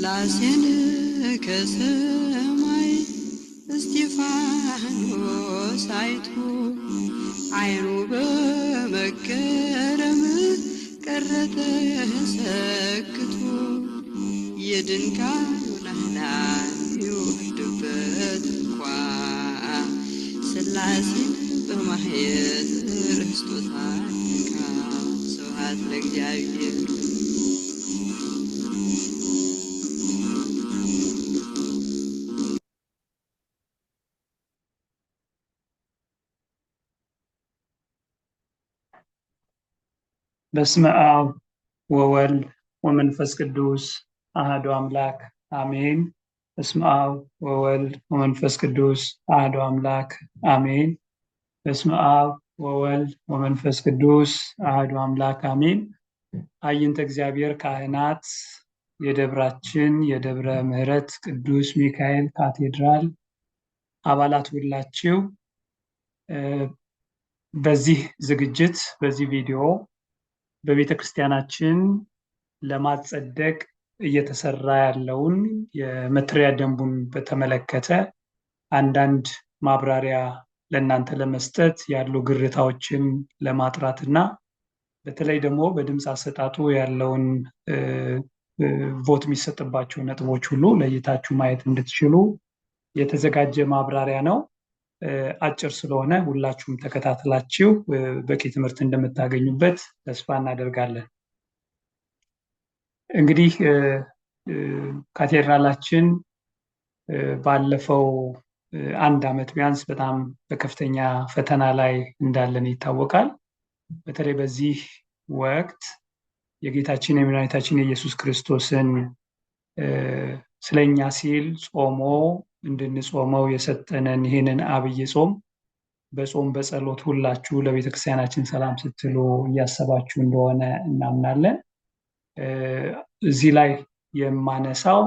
ሥላሴን ከሰማይ እስጢፋኖስ አይቶ ዓይኑ በመገረም ቀረ ተሰክቶ የድንጋዩን አህላል ይወርድበት እንኳ ሥላሴን በማየት ረስቶታል። ስብሐት ለእግዚአብሔር። በስመ አብ ወወልድ ወመንፈስ ቅዱስ አሐዱ አምላክ አሜን። በስመ አብ ወወልድ ወመንፈስ ቅዱስ አሐዱ አምላክ አሜን። በስመ አብ ወወልድ ወመንፈስ ቅዱስ አሐዱ አምላክ አሜን። አይንተ እግዚአብሔር ካህናት፣ የደብራችን የደብረ ምሕረት ቅዱስ ሚካኤል ካቴድራል አባላት ሁላችሁ በዚህ ዝግጅት በዚህ ቪዲዮ በቤተ ክርስቲያናችን ለማጸደቅ እየተሰራ ያለውን የመተዳደሪያ ደንቡን በተመለከተ አንዳንድ ማብራሪያ ለእናንተ ለመስጠት ያሉ ግርታዎችን ለማጥራትና በተለይ ደግሞ በድምፅ አሰጣጡ ያለውን ቮት የሚሰጥባቸው ነጥቦች ሁሉ ለይታችሁ ማየት እንድትችሉ የተዘጋጀ ማብራሪያ ነው። አጭር ስለሆነ ሁላችሁም ተከታትላችሁ በቂ ትምህርት እንደምታገኙበት ተስፋ እናደርጋለን። እንግዲህ ካቴድራላችን ባለፈው አንድ ዓመት ቢያንስ በጣም በከፍተኛ ፈተና ላይ እንዳለን ይታወቃል። በተለይ በዚህ ወቅት የጌታችን የመድኃኒታችን የኢየሱስ ክርስቶስን ስለኛ ሲል ጾሞ እንድንጾመው የሰጠንን ይህንን አብይ ጾም በጾም በጸሎት ሁላችሁ ለቤተ ክርስቲያናችን ሰላም ስትሉ እያሰባችሁ እንደሆነ እናምናለን። እዚህ ላይ የማነሳው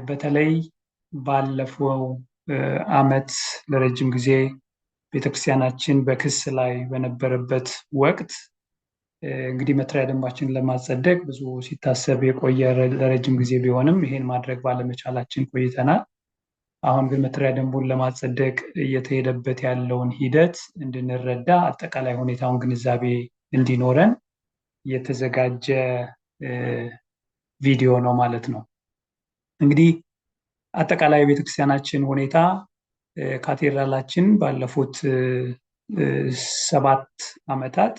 በተለይ ባለፈው ዓመት ለረጅም ጊዜ ቤተ ክርስቲያናችን በክስ ላይ በነበረበት ወቅት እንግዲህ መተዳደሪያ ደንባችንን ለማጸደቅ ብዙ ሲታሰብ የቆየ ለረጅም ጊዜ ቢሆንም ይሄን ማድረግ ባለመቻላችን ቆይተናል። አሁን ግን መተዳደሪያ ደንቡን ለማጸደቅ እየተሄደበት ያለውን ሂደት እንድንረዳ አጠቃላይ ሁኔታውን ግንዛቤ እንዲኖረን የተዘጋጀ ቪዲዮ ነው ማለት ነው። እንግዲህ አጠቃላይ የቤተክርስቲያናችን ሁኔታ ካቴድራላችን ባለፉት 7 ዓመታት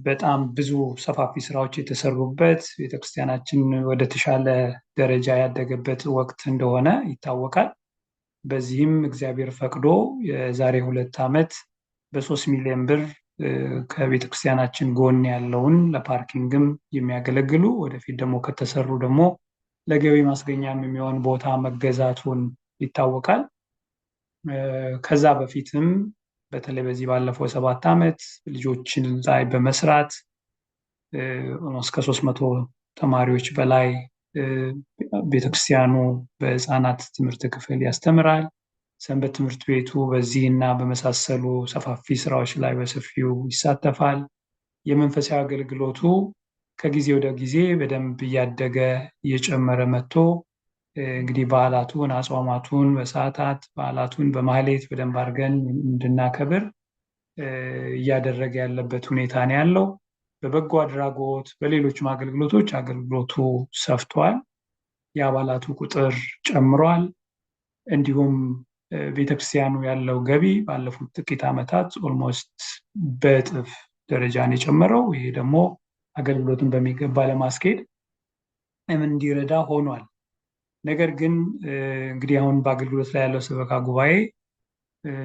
በጣም ብዙ ሰፋፊ ስራዎች የተሰሩበት ቤተክርስቲያናችን ወደ ተሻለ ደረጃ ያደገበት ወቅት እንደሆነ ይታወቃል። በዚህም እግዚአብሔር ፈቅዶ የዛሬ 2 ዓመት በ3 ሚሊዮን ብር ከቤተክርስቲያናችን ጎን ያለውን ለፓርኪንግም የሚያገለግሉ ወደፊት ደግሞ ከተሰሩ ደግሞ ለገቢ ማስገኛም የሚሆን ቦታ መገዛቱን ይታወቃል። ከዛ በፊትም በተለይ በዚህ ባለፈው 7 ዓመት ልጆችን ላይ በመስራት እስከ 300 ተማሪዎች በላይ ቤተክርስቲያኑ በህፃናት ትምህርት ክፍል ያስተምራል። ሰንበት ትምህርት ቤቱ በዚህና በመሳሰሉ ሰፋፊ ስራዎች ላይ በሰፊው ይሳተፋል። የመንፈሳዊ አገልግሎቱ ከጊዜ ወደ ጊዜ በደንብ እያደገ እየጨመረ መጥቶ እንግዲህ በዓላቱን አጽዋማቱን በሰዓታት በዓላቱን በማህሌት በደንብ አድርገን እንድናከብር እያደረገ ያለበት ሁኔታ ነው ያለው። በበጎ አድራጎት በሌሎችም አገልግሎቶች አገልግሎቱ ሰፍቷል። የአባላቱ ቁጥር ጨምሯል። እንዲሁም ቤተክርስቲያኑ ያለው ገቢ ባለፉት ጥቂት ዓመታት ኦልሞስት በእጥፍ ደረጃ ነው የጨመረው። ይሄ ደግሞ አገልግሎቱን በሚገባ ለማስኬድ እንዲረዳ ሆኗል። ነገር ግን እንግዲህ አሁን በአገልግሎት ላይ ያለው ሰበካ ጉባኤ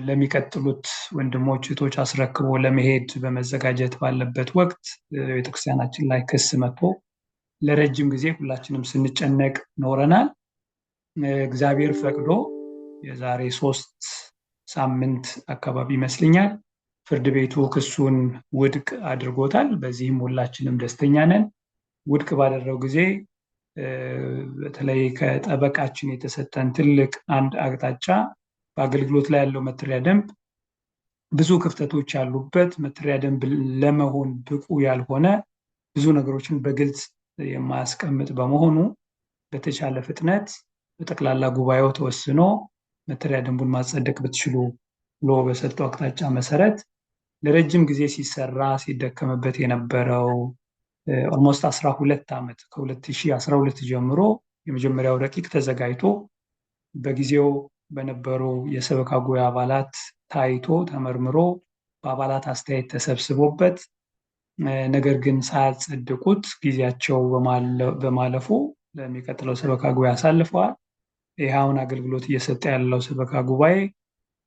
ለሚቀጥሉት ወንድሞች እህቶች አስረክቦ ለመሄድ በመዘጋጀት ባለበት ወቅት ቤተክርስቲያናችን ላይ ክስ መጥቶ ለረጅም ጊዜ ሁላችንም ስንጨነቅ ኖረናል። እግዚአብሔር ፈቅዶ የዛሬ 3 ሳምንት አካባቢ ይመስለኛል ፍርድ ቤቱ ክሱን ውድቅ አድርጎታል። በዚህም ሁላችንም ደስተኛ ነን። ውድቅ ባደረገው ጊዜ በተለይ ከጠበቃችን የተሰጠን ትልቅ አንድ አቅጣጫ በአገልግሎት ላይ ያለው መተዳደሪያ ደንብ ብዙ ክፍተቶች ያሉበት መተዳደሪያ ደንብ ለመሆን ብቁ ያልሆነ ብዙ ነገሮችን በግልጽ የማያስቀምጥ በመሆኑ በተቻለ ፍጥነት በጠቅላላ ጉባኤው ተወስኖ መተሪያ ደንቡን ማጸደቅ ብትችሉ ብሎ በሰጠው አቅጣጫ መሰረት ለረጅም ጊዜ ሲሰራ ሲደከምበት የነበረው ኦልሞስት 12 ዓመት ከ2012 ጀምሮ የመጀመሪያው ረቂቅ ተዘጋጅቶ በጊዜው በነበሩ የሰበካ ጉባኤ አባላት ታይቶ ተመርምሮ በአባላት አስተያየት ተሰብስቦበት ነገር ግን ሳያጸድቁት ጊዜያቸው በማለፉ ለሚቀጥለው ሰበካ ጉባኤ አሳልፈዋል። ይኸውን አገልግሎት እየሰጠ ያለው ሰበካ ጉባኤ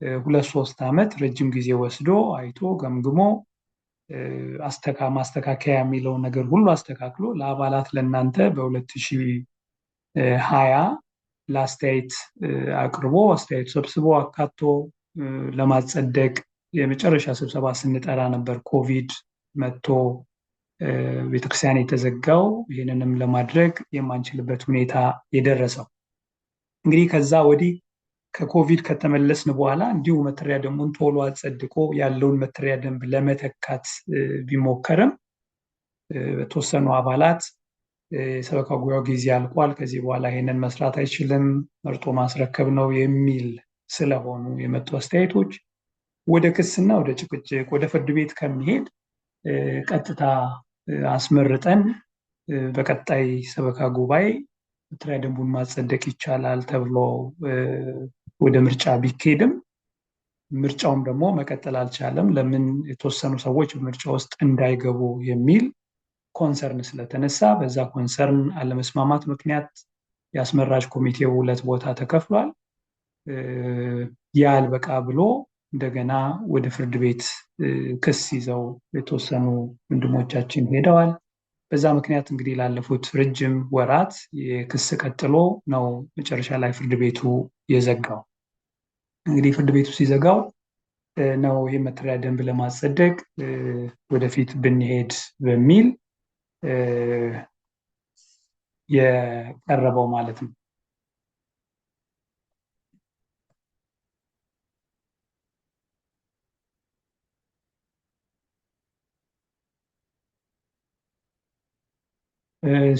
2-3 ዓመት ረጅም ጊዜ ወስዶ አይቶ ገምግሞ ማስተካከያ የሚለው ነገር ሁሉ አስተካክሎ ለአባላት ለእናንተ በ2020 ለአስተያየት አቅርቦ አስተያየት ሰብስቦ አካቶ ለማጸደቅ የመጨረሻ ስብሰባ ስንጠራ ነበር ኮቪድ መጥቶ ቤተክርስቲያን የተዘጋው። ይህንንም ለማድረግ የማንችልበት ሁኔታ የደረሰው እንግዲህ ከዛ ወዲህ ከኮቪድ ከተመለስን በኋላ እንዲሁ መተሪያ ደንቡን ቶሎ አጸድቆ ያለውን መተሪያ ደንብ ለመተካት ቢሞከርም በተወሰኑ አባላት የሰበካ ጉባኤው ጊዜ አልቋል፣ ከዚህ በኋላ ይሄንን መስራት አይችልም፣ መርጦ ማስረከብ ነው የሚል ስለሆኑ የመጡ አስተያየቶች ወደ ክስና ወደ ጭቅጭቅ ወደ ፍርድ ቤት ከሚሄድ ቀጥታ አስመርጠን በቀጣይ ሰበካ ጉባኤ መተሪያ ደንቡን ማጸደቅ ይቻላል ተብሎ ወደ ምርጫ ቢካሄድም ምርጫውም ደግሞ መቀጠል አልቻለም። ለምን? የተወሰኑ ሰዎች ምርጫ ውስጥ እንዳይገቡ የሚል ኮንሰርን ስለተነሳ በዛ ኮንሰርን አለመስማማት ምክንያት የአስመራጭ ኮሚቴው 2 ቦታ ተከፍሏል። ያልበቃ ብሎ እንደገና ወደ ፍርድ ቤት ክስ ይዘው የተወሰኑ ወንድሞቻችን ሄደዋል። በዛ ምክንያት እንግዲህ ላለፉት ረጅም ወራት የክስ ቀጥሎ ነው መጨረሻ ላይ ፍርድ ቤቱ የዘጋው። እንግዲህ ፍርድ ቤቱ ሲዘጋው ነው ይህ መተሪያ ደንብ ለማጸደቅ ወደፊት ብንሄድ በሚል የቀረበው ማለት ነው።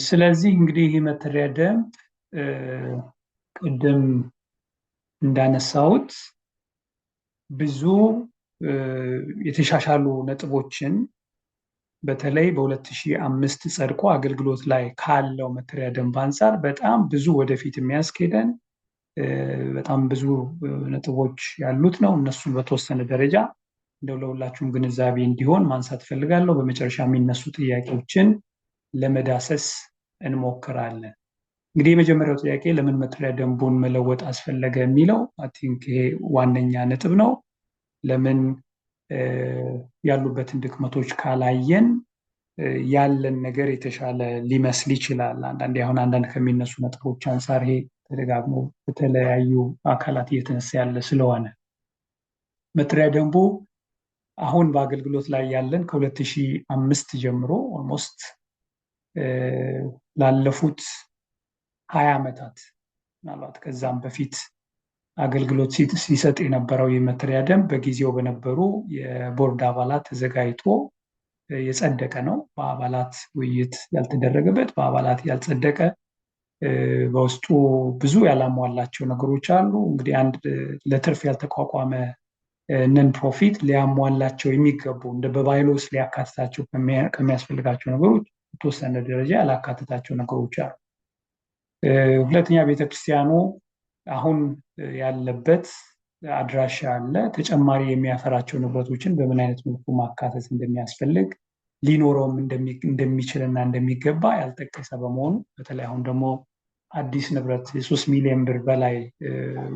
ስለዚህ እንግዲህ ይህ መተሪያ ደንብ ቅድም እንዳነሳሁት ብዙ የተሻሻሉ ነጥቦችን በተለይ በ2005 ጸድቆ አገልግሎት ላይ ካለው መተሪያ ደንብ አንጻር በጣም ብዙ ወደፊት የሚያስኬደን በጣም ብዙ ነጥቦች ያሉት ነው። እነሱን በተወሰነ ደረጃ እንደው ለሁላችሁም ግንዛቤ እንዲሆን ማንሳት ፈልጋለሁ። በመጨረሻ የሚነሱ ጥያቄዎችን ለመዳሰስ እንሞክራለን። እንግዲህ የመጀመሪያው ጥያቄ ለምን መተሪያ ደንቡን መለወጥ አስፈለገ የሚለው አይ ቲንክ ይሄ ዋነኛ ነጥብ ነው። ለምን ያሉበትን ድክመቶች ካላየን ያለን ነገር የተሻለ ሊመስል ይችላል። አንዳንድ ከሚነሱ ነጥቦች አንፃር ይሄ ተደጋግሞ በተለያዩ አካላት እየተነሳ ያለ ስለሆነ መተሪያ ደንቡ አሁን በአገልግሎት ላይ ያለን ከ2005 ጀምሮ ኦልሞስት ላለፉት 20 ዓመታት ምናልባት ከዛም በፊት አገልግሎት ሲሰጥ የነበረው የመተሪያ ደንብ በጊዜው በነበሩ የቦርድ አባላት ተዘጋጅቶ የጸደቀ ነው። በአባላት ውይይት ያልተደረገበት፣ በአባላት ያልጸደቀ፣ በውስጡ ብዙ ያላሟላቸው ነገሮች አሉ። እንግዲህ አንድ ለትርፍ ያልተቋቋመ ነን ፕሮፊት ሊያሟላቸው የሚገቡ እንደ በባይሎስ ሊያካትታቸው ከሚያስፈልጋቸው ነገሮች የተወሰነ ደረጃ ያላካትታቸው ነገሮች አሉ። ሁለተኛ ቤተክርስቲያኑ አሁን ያለበት አድራሻ አለ። ተጨማሪ የሚያፈራቸው ንብረቶችን በምን አይነት መልኩ ማካተት እንደሚያስፈልግ ሊኖረውም እንደሚችልና እንደሚገባ ያልጠቀሰ በመሆኑ በተለይ አሁን ደግሞ አዲስ ንብረት የ3 ሚሊዮን ብር በላይ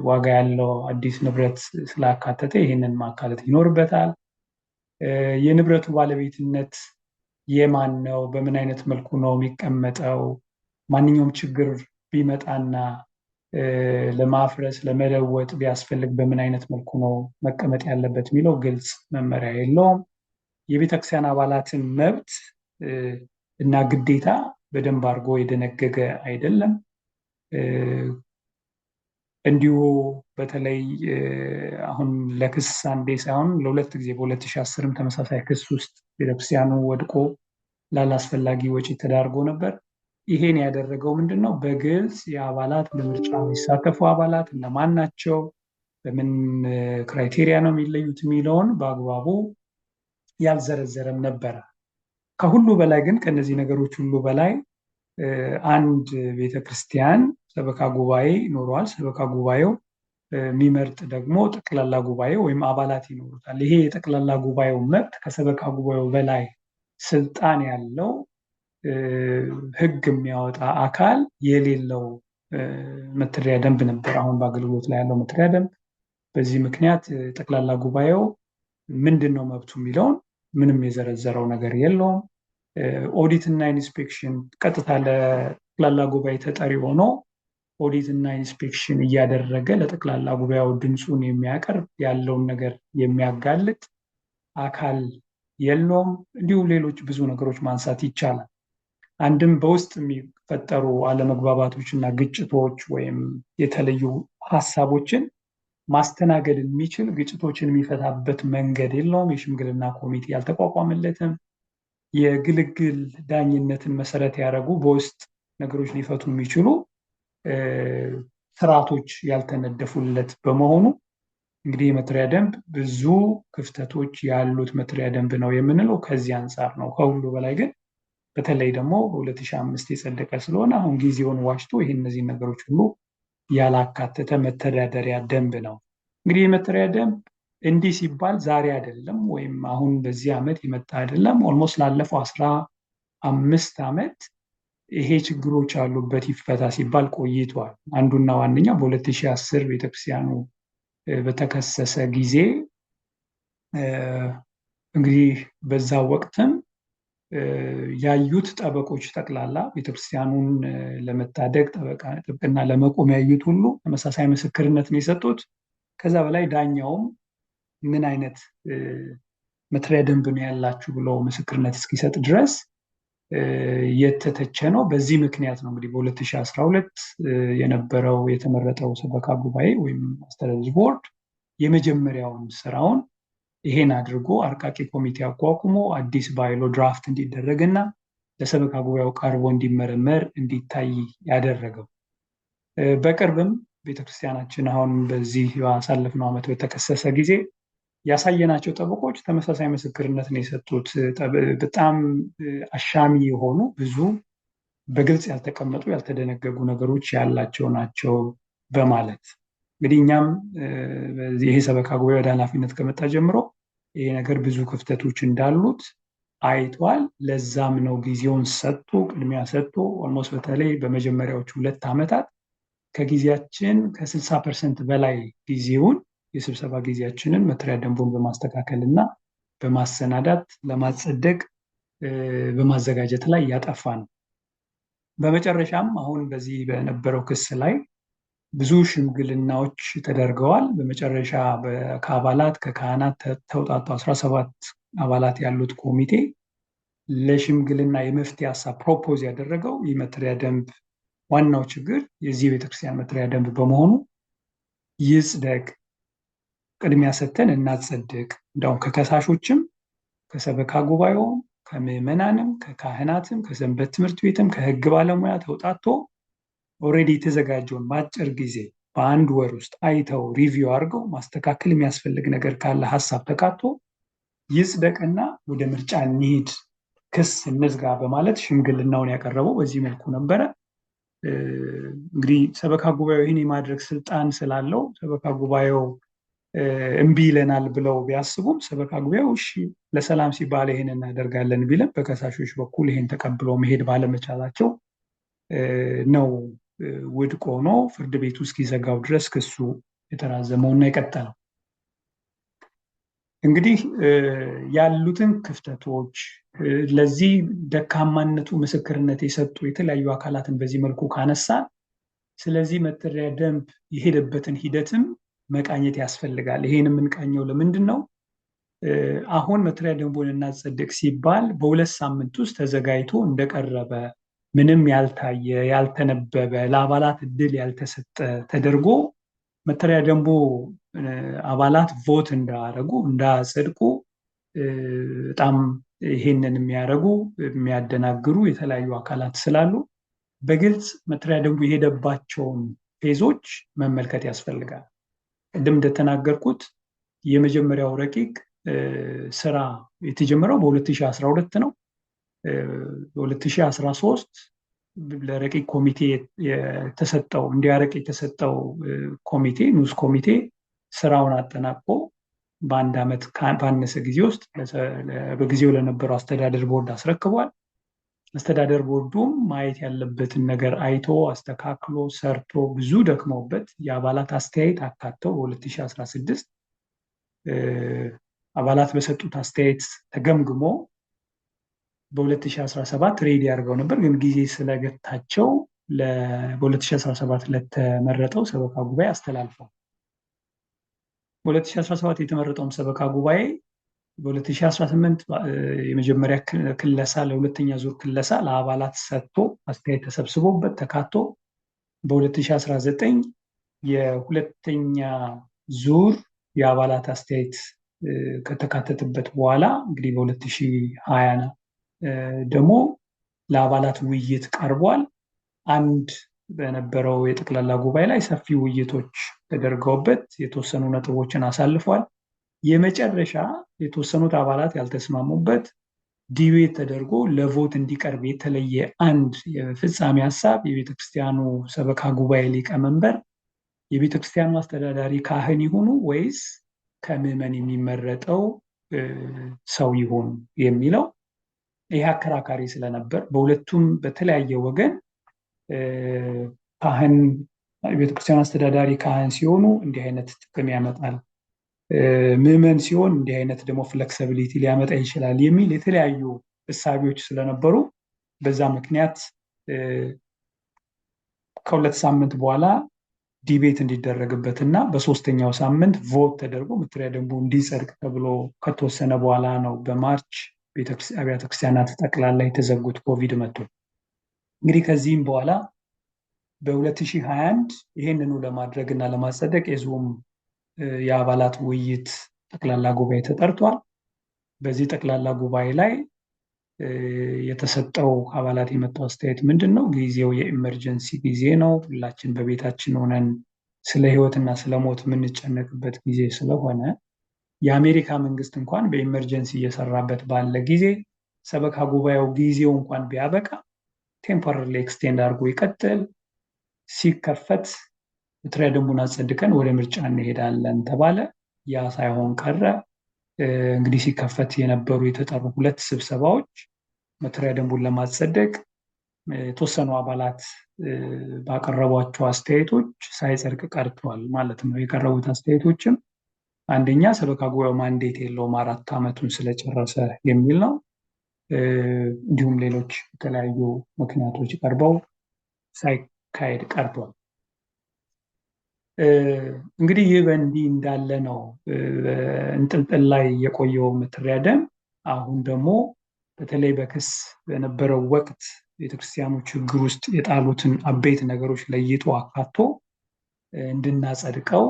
ዋጋ ያለው አዲስ ንብረት ስላካተተ ይህንን ማካተት ይኖርበታል። የንብረቱ ባለቤትነት የማን ነው? በምን አይነት መልኩ ነው የሚቀመጠው? ማንኛውም ችግር ቢመጣና ለማፍረስ ለመለወጥ ቢያስፈልግ በምን አይነት መልኩ ነው መቀመጥ ያለበት የሚለው ግልጽ መመሪያ የለውም። የቤተክርስቲያን አባላትን መብት እና ግዴታ በደንብ አድርጎ የደነገገ አይደለም። እንዲሁ በተለይ አሁን ለክስ አንዴ ሳይሆን ለ2 ጊዜ በ2010ም ተመሳሳይ ክስ ውስጥ ቤተክርስቲያኑ ወድቆ ላላስፈላጊ ወጪ ተዳርጎ ነበር። ይሄን ያደረገው ምንድነው? በግልጽ የአባላት በምርጫ የሚሳተፉ አባላት እነማን ናቸው፣ በምን ክራይቴሪያ ነው የሚለዩት የሚለውን በአግባቡ ያልዘረዘረም ነበረ። ከሁሉ በላይ ግን ከነዚህ ነገሮች ሁሉ በላይ አንድ ቤተክርስቲያን ሰበካ ጉባኤ ይኖረዋል። ሰበካ ጉባኤው የሚመርጥ ደግሞ ጠቅላላ ጉባኤ ወይም አባላት ይኖሩታል። ይሄ የጠቅላላ ጉባኤው መብት ከሰበካ ጉባኤው በላይ ስልጣን ያለው ሕግ የሚያወጣ አካል የሌለው መተዳደሪያ ደንብ ነበር አሁን በአገልግሎት ላይ ያለው መተዳደሪያ ደንብ። በዚህ ምክንያት ጠቅላላ ጉባኤው ምንድን ነው መብቱ የሚለውን ምንም የዘረዘረው ነገር የለውም። ኦዲት እና ኢንስፔክሽን ቀጥታ ለጠቅላላ ጉባኤ ተጠሪ ሆኖ ኦዲት እና ኢንስፔክሽን እያደረገ ለጠቅላላ ጉባኤው ድምፁን የሚያቀርብ ያለውን ነገር የሚያጋልጥ አካል የለውም። እንዲሁም ሌሎች ብዙ ነገሮች ማንሳት ይቻላል። አንድም በውስጥ የሚፈጠሩ አለመግባባቶች እና ግጭቶች ወይም የተለዩ ሀሳቦችን ማስተናገድ የሚችል ግጭቶችን የሚፈታበት መንገድ የለውም። የሽምግልና ኮሚቴ ያልተቋቋመለትም። የግልግል ዳኝነትን መሰረት ያደረጉ በውስጥ ነገሮች ሊፈቱ የሚችሉ ስርዓቶች ያልተነደፉለት በመሆኑ እንግዲህ የመተዳደሪያ ደንብ ብዙ ክፍተቶች ያሉት መተዳደሪያ ደንብ ነው የምንለው ከዚህ አንጻር ነው። ከሁሉ በላይ ግን በተለይ ደግሞ በ2005 የጸደቀ ስለሆነ አሁን ጊዜውን ዋጅቶ ይህ እነዚህ ነገሮች ሁሉ ያላካተተ መተዳደሪያ ደንብ ነው። እንግዲህ የመተዳደሪያ ደንብ እንዲህ ሲባል ዛሬ አይደለም ወይም አሁን በዚህ ዓመት የመጣ አይደለም። ኦልሞስት ላለፈው 15 ዓመት ይሄ ችግሮች አሉበት ይፈታ ሲባል ቆይቷል። አንዱና ዋነኛው በ2010 ቤተክርስቲያኑ በተከሰሰ ጊዜ እንግዲህ በዛ ወቅትም ያዩት ጠበቆች ጠቅላላ ቤተክርስቲያኑን ለመታደግ ጥብቅና ለመቆም ያዩት ሁሉ ተመሳሳይ ምስክርነትን የሰጡት። ከዛ በላይ ዳኛውም ምን አይነት መተዳደሪያ ደንብ ነው ያላችሁ ብሎ ምስክርነት እስኪሰጥ ድረስ የተተቸ ነው። በዚህ ምክንያት ነው እንግዲህ በ2012 የነበረው የተመረጠው ሰበካ ጉባኤ ወይም አስተዳደር ቦርድ የመጀመሪያውን ስራውን ይሄን አድርጎ አርቃቂ ኮሚቴ አቋቁሞ አዲስ ባይሎ ድራፍት እንዲደረግና ለሰበካ ጉባኤው ቀርቦ እንዲመረመር እንዲታይ ያደረገው። በቅርብም ቤተክርስቲያናችን አሁን በዚህ ያሳለፍነው ዓመት በተከሰሰ ጊዜ ያሳየናቸው ጠበቆች ተመሳሳይ ምስክርነት ነው የሰጡት። በጣም አሻሚ የሆኑ ብዙ በግልጽ ያልተቀመጡ ያልተደነገጉ ነገሮች ያላቸው ናቸው በማለት እንግዲህ እኛም ይሄ ሰበካ ጉባኤ ወደ ኃላፊነት ከመጣ ጀምሮ ይሄ ነገር ብዙ ክፍተቶች እንዳሉት አይቷል። ለዛም ነው ጊዜውን ሰጥቶ ቅድሚያ ሰጥቶ ኦልሞስት በተለይ በመጀመሪያዎቹ 2 ዓመታት ከጊዜያችን ከ60% በላይ ጊዜውን የስብሰባ ጊዜያችንን መተዳደሪያ ደንቡን በማስተካከል እና በማሰናዳት ለማጸደቅ በማዘጋጀት ላይ ያጠፋ ነው። በመጨረሻም አሁን በዚህ በነበረው ክስ ላይ ብዙ ሽምግልናዎች ተደርገዋል። በመጨረሻ ከአባላት ከካህናት ተውጣጡ 17 አባላት ያሉት ኮሚቴ ለሽምግልና የመፍትሄ ሀሳብ ፕሮፖዝ ያደረገው ይህ መተዳደሪያ ደንብ ዋናው ችግር የዚህ ቤተክርስቲያን መተዳደሪያ ደንብ በመሆኑ ይጽደቅ፣ ቅድሚያ ሰጥተን እናጸድቅ። እንደውም ከከሳሾችም ከሰበካ ጉባኤውም ከምዕመናንም ከካህናትም ከሰንበት ትምህርት ቤትም ከሕግ ባለሙያ ተውጣቶ ኦልሬዲ የተዘጋጀውን በአጭር ጊዜ በአንድ ወር ውስጥ አይተው ሪቪው አድርገው ማስተካከል የሚያስፈልግ ነገር ካለ ሀሳብ ተካቶ ይጽደቅና ወደ ምርጫ እንሂድ፣ ክስ እንዝጋ በማለት ሽምግልናውን ያቀረበው በዚህ መልኩ ነበረ። እንግዲህ ሰበካ ጉባኤው ይህን የማድረግ ስልጣን ስላለው ሰበካ ጉባኤው እምቢ ይለናል ብለው ቢያስቡም ሰበካ ጉባኤው እሺ ለሰላም ሲባል ይሄን እናደርጋለን ቢልም በከሳሾች በኩል ይሄን ተቀብለው መሄድ ባለመቻላቸው ነው ውድቅ ሆኖ ፍርድ ቤቱ እስኪዘጋው ድረስ ክሱ የተራዘመውና የቀጠለው። እንግዲህ ያሉትን ክፍተቶች ለዚህ ደካማነቱ ምስክርነት የሰጡ የተለያዩ አካላትን በዚህ መልኩ ካነሳ ስለዚህ መተዳደሪያ ደንብ የሄደበትን ሂደትም መቃኘት ያስፈልጋል። ይሄን የምንቃኘው ለምንድን ነው? አሁን መተዳደሪያ ደንቡን እናጸድቅ ሲባል በ2 ሳምንት ውስጥ ተዘጋጅቶ እንደቀረበ ምንም ያልታየ ያልተነበበ ለአባላት እድል ያልተሰጠ ተደርጎ መተዳደሪያ ደንቡ አባላት ቮት እንዳያደርጉ እንዳያጸድቁ በጣም ይሄንን የሚያደርጉ የሚያደናግሩ የተለያዩ አካላት ስላሉ በግልጽ መተዳደሪያ ደንቡ የሄደባቸውን ፌዞች መመልከት ያስፈልጋል። ቅድም እንደተናገርኩት የመጀመሪያው ረቂቅ ስራ የተጀመረው በ2012 ነው። በ2013 ለረቂቅ ኮሚቴ የተሰጠው እንዲያረቅ የተሰጠው ኮሚቴ ንዑስ ኮሚቴ ስራውን አጠናቆ በአንድ ዓመት ባነሰ ጊዜ ውስጥ በጊዜው ለነበረው አስተዳደር ቦርድ አስረክቧል። አስተዳደር ቦርዱም ማየት ያለበትን ነገር አይቶ አስተካክሎ ሰርቶ ብዙ ደክመውበት የአባላት አስተያየት አካተው በ2016 አባላት በሰጡት አስተያየት ተገምግሞ በ2017 ሬዲ አድርገው ነበር። ግን ጊዜ ስለገታቸው በ2017 ለተመረጠው ሰበካ ጉባኤ አስተላልፈው በ2017 የተመረጠውም ሰበካ ጉባኤ በ2018 የመጀመሪያ ክለሳ ለሁለተኛ ዙር ክለሳ ለአባላት ሰጥቶ አስተያየት ተሰብስቦበት ተካቶ በ2019 የሁለተኛ ዙር የአባላት አስተያየት ከተካተተበት በኋላ እንግዲህ በ2020 ደግሞ ለአባላት ውይይት ቀርቧል። አንድ በነበረው የጠቅላላ ጉባኤ ላይ ሰፊ ውይይቶች ተደርገውበት የተወሰኑ ነጥቦችን አሳልፏል። የመጨረሻ የተወሰኑት አባላት ያልተስማሙበት ዲቤት ተደርጎ ለቮት እንዲቀርብ የተለየ አንድ የፍጻሜ ሀሳብ የቤተክርስቲያኑ ሰበካ ጉባኤ ሊቀመንበር የቤተክርስቲያኑ አስተዳዳሪ ካህን ይሁኑ ወይስ ከምዕመን የሚመረጠው ሰው ይሁን የሚለው ይህ አከራካሪ ስለነበር በሁለቱም በተለያየ ወገን ካህን የቤተክርስቲያኑ አስተዳዳሪ ካህን ሲሆኑ እንዲህ አይነት ጥቅም ያመጣል፣ ምዕመን ሲሆን እንዲህ አይነት ደግሞ ፍሌክሲቢሊቲ ሊያመጣ ይችላል የሚል የተለያዩ እሳቤዎች ስለነበሩ በዛ ምክንያት ከሁለት ሳምንት በኋላ ዲቤት እንዲደረግበትና በሶስተኛው ሳምንት ቮት ተደርጎ መተዳደሪያ ደንቡ እንዲጸድቅ ተብሎ ከተወሰነ በኋላ ነው በማርች አብያተ ክርስቲያናት ጠቅላላ የተዘጉት ኮቪድ መጥቶ። እንግዲህ ከዚህም በኋላ በ2021 ይህንኑ ለማድረግ እና ለማጸደቅ የዙም የአባላት ውይይት ጠቅላላ ጉባኤ ተጠርቷል። በዚህ ጠቅላላ ጉባኤ ላይ የተሰጠው አባላት የመጣው አስተያየት ምንድን ነው? ጊዜው የኢመርጀንሲ ጊዜ ነው። ሁላችን በቤታችን ሆነን ስለ ሕይወትና ስለ ሞት የምንጨነቅበት ጊዜ ስለሆነ የአሜሪካ መንግስት እንኳን በኢመርጀንሲ እየሰራበት ባለ ጊዜ ሰበካ ጉባኤው ጊዜው እንኳን ቢያበቃ ቴምፖራሪ ኤክስቴንድ አድርጎ ይቀጥል፣ ሲከፈት መተዳደሪያ ደንቡን አጸድቀን ወደ ምርጫ እንሄዳለን ተባለ። ያ ሳይሆን ቀረ። እንግዲህ ሲከፈት የነበሩ የተጠሩ ሁለት ስብሰባዎች መተዳደሪያ ደንቡን ለማጸደቅ የተወሰኑ አባላት ባቀረቧቸው አስተያየቶች ሳይጸድቅ ቀርቷል ማለት ነው። የቀረቡት አስተያየቶችም አንደኛ ሰበካ ጉባኤው ማንዴት የለውም 4 ዓመቱን ስለጨረሰ የሚል ነው። እንዲሁም ሌሎች የተለያዩ ምክንያቶች ቀርበው ሳይካሄድ ቀርቷል። እንግዲህ ይህ በእንዲህ እንዳለ ነው እንጥልጥል ላይ የቆየው መተዳደሪያ ደንብ አሁን ደግሞ በተለይ በክስ በነበረው ወቅት ቤተክርስቲያኑ ችግር ውስጥ የጣሉትን አበይት ነገሮች ለይቶ አካቶ እንድናጸድቀው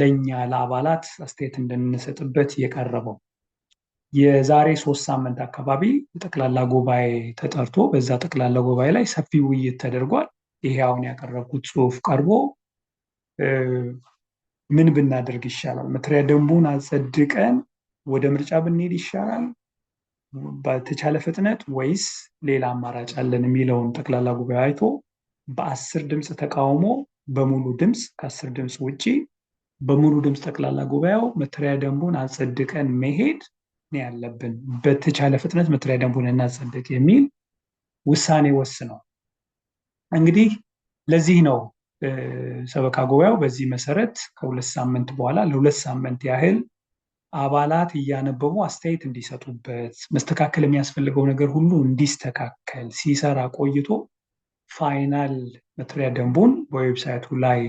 ለኛ ለአባላት አስተያየት እንድንሰጥበት የቀረበው የዛሬ 3 ሳምንት አካባቢ ጠቅላላ ጉባኤ ተጠርቶ በዛ ጠቅላላ ጉባኤ ላይ ሰፊ ውይይት ተደርጓል። ይሄ አሁን ያቀረብኩት ጽሑፍ ቀርቦ ምን ብናደርግ ይሻላል፣ መተዳደሪያ ደንቡን አጸድቀን ወደ ምርጫ ብንሄድ ይሻላል በተቻለ ፍጥነት ወይስ ሌላ አማራጭ አለን የሚለውን ጠቅላላ ጉባኤ አይቶ በ10 ድምፅ ተቃውሞ በሙሉ ድምፅ ከ10 ድምፅ ውጪ በሙሉ ድምፅ ጠቅላላ ጉባኤው መተዳደሪያ ደንቡን አጸድቀን መሄድ ነው ያለብን፣ በተቻለ ፍጥነት መተዳደሪያ ደንቡን እናጸድቅ የሚል ውሳኔ ወስነው እንግዲህ ለዚህ ነው ሰበካ ጉባኤው በዚህ መሰረት ከ2 ሳምንት በኋላ ለ2 ሳምንት ያህል አባላት እያነበቡ አስተያየት እንዲሰጡበት መስተካከል የሚያስፈልገው ነገር ሁሉ እንዲስተካከል ሲሰራ ቆይቶ ፋይናል መተዳደሪያ ደንቡን በዌብሳይቱ ላይ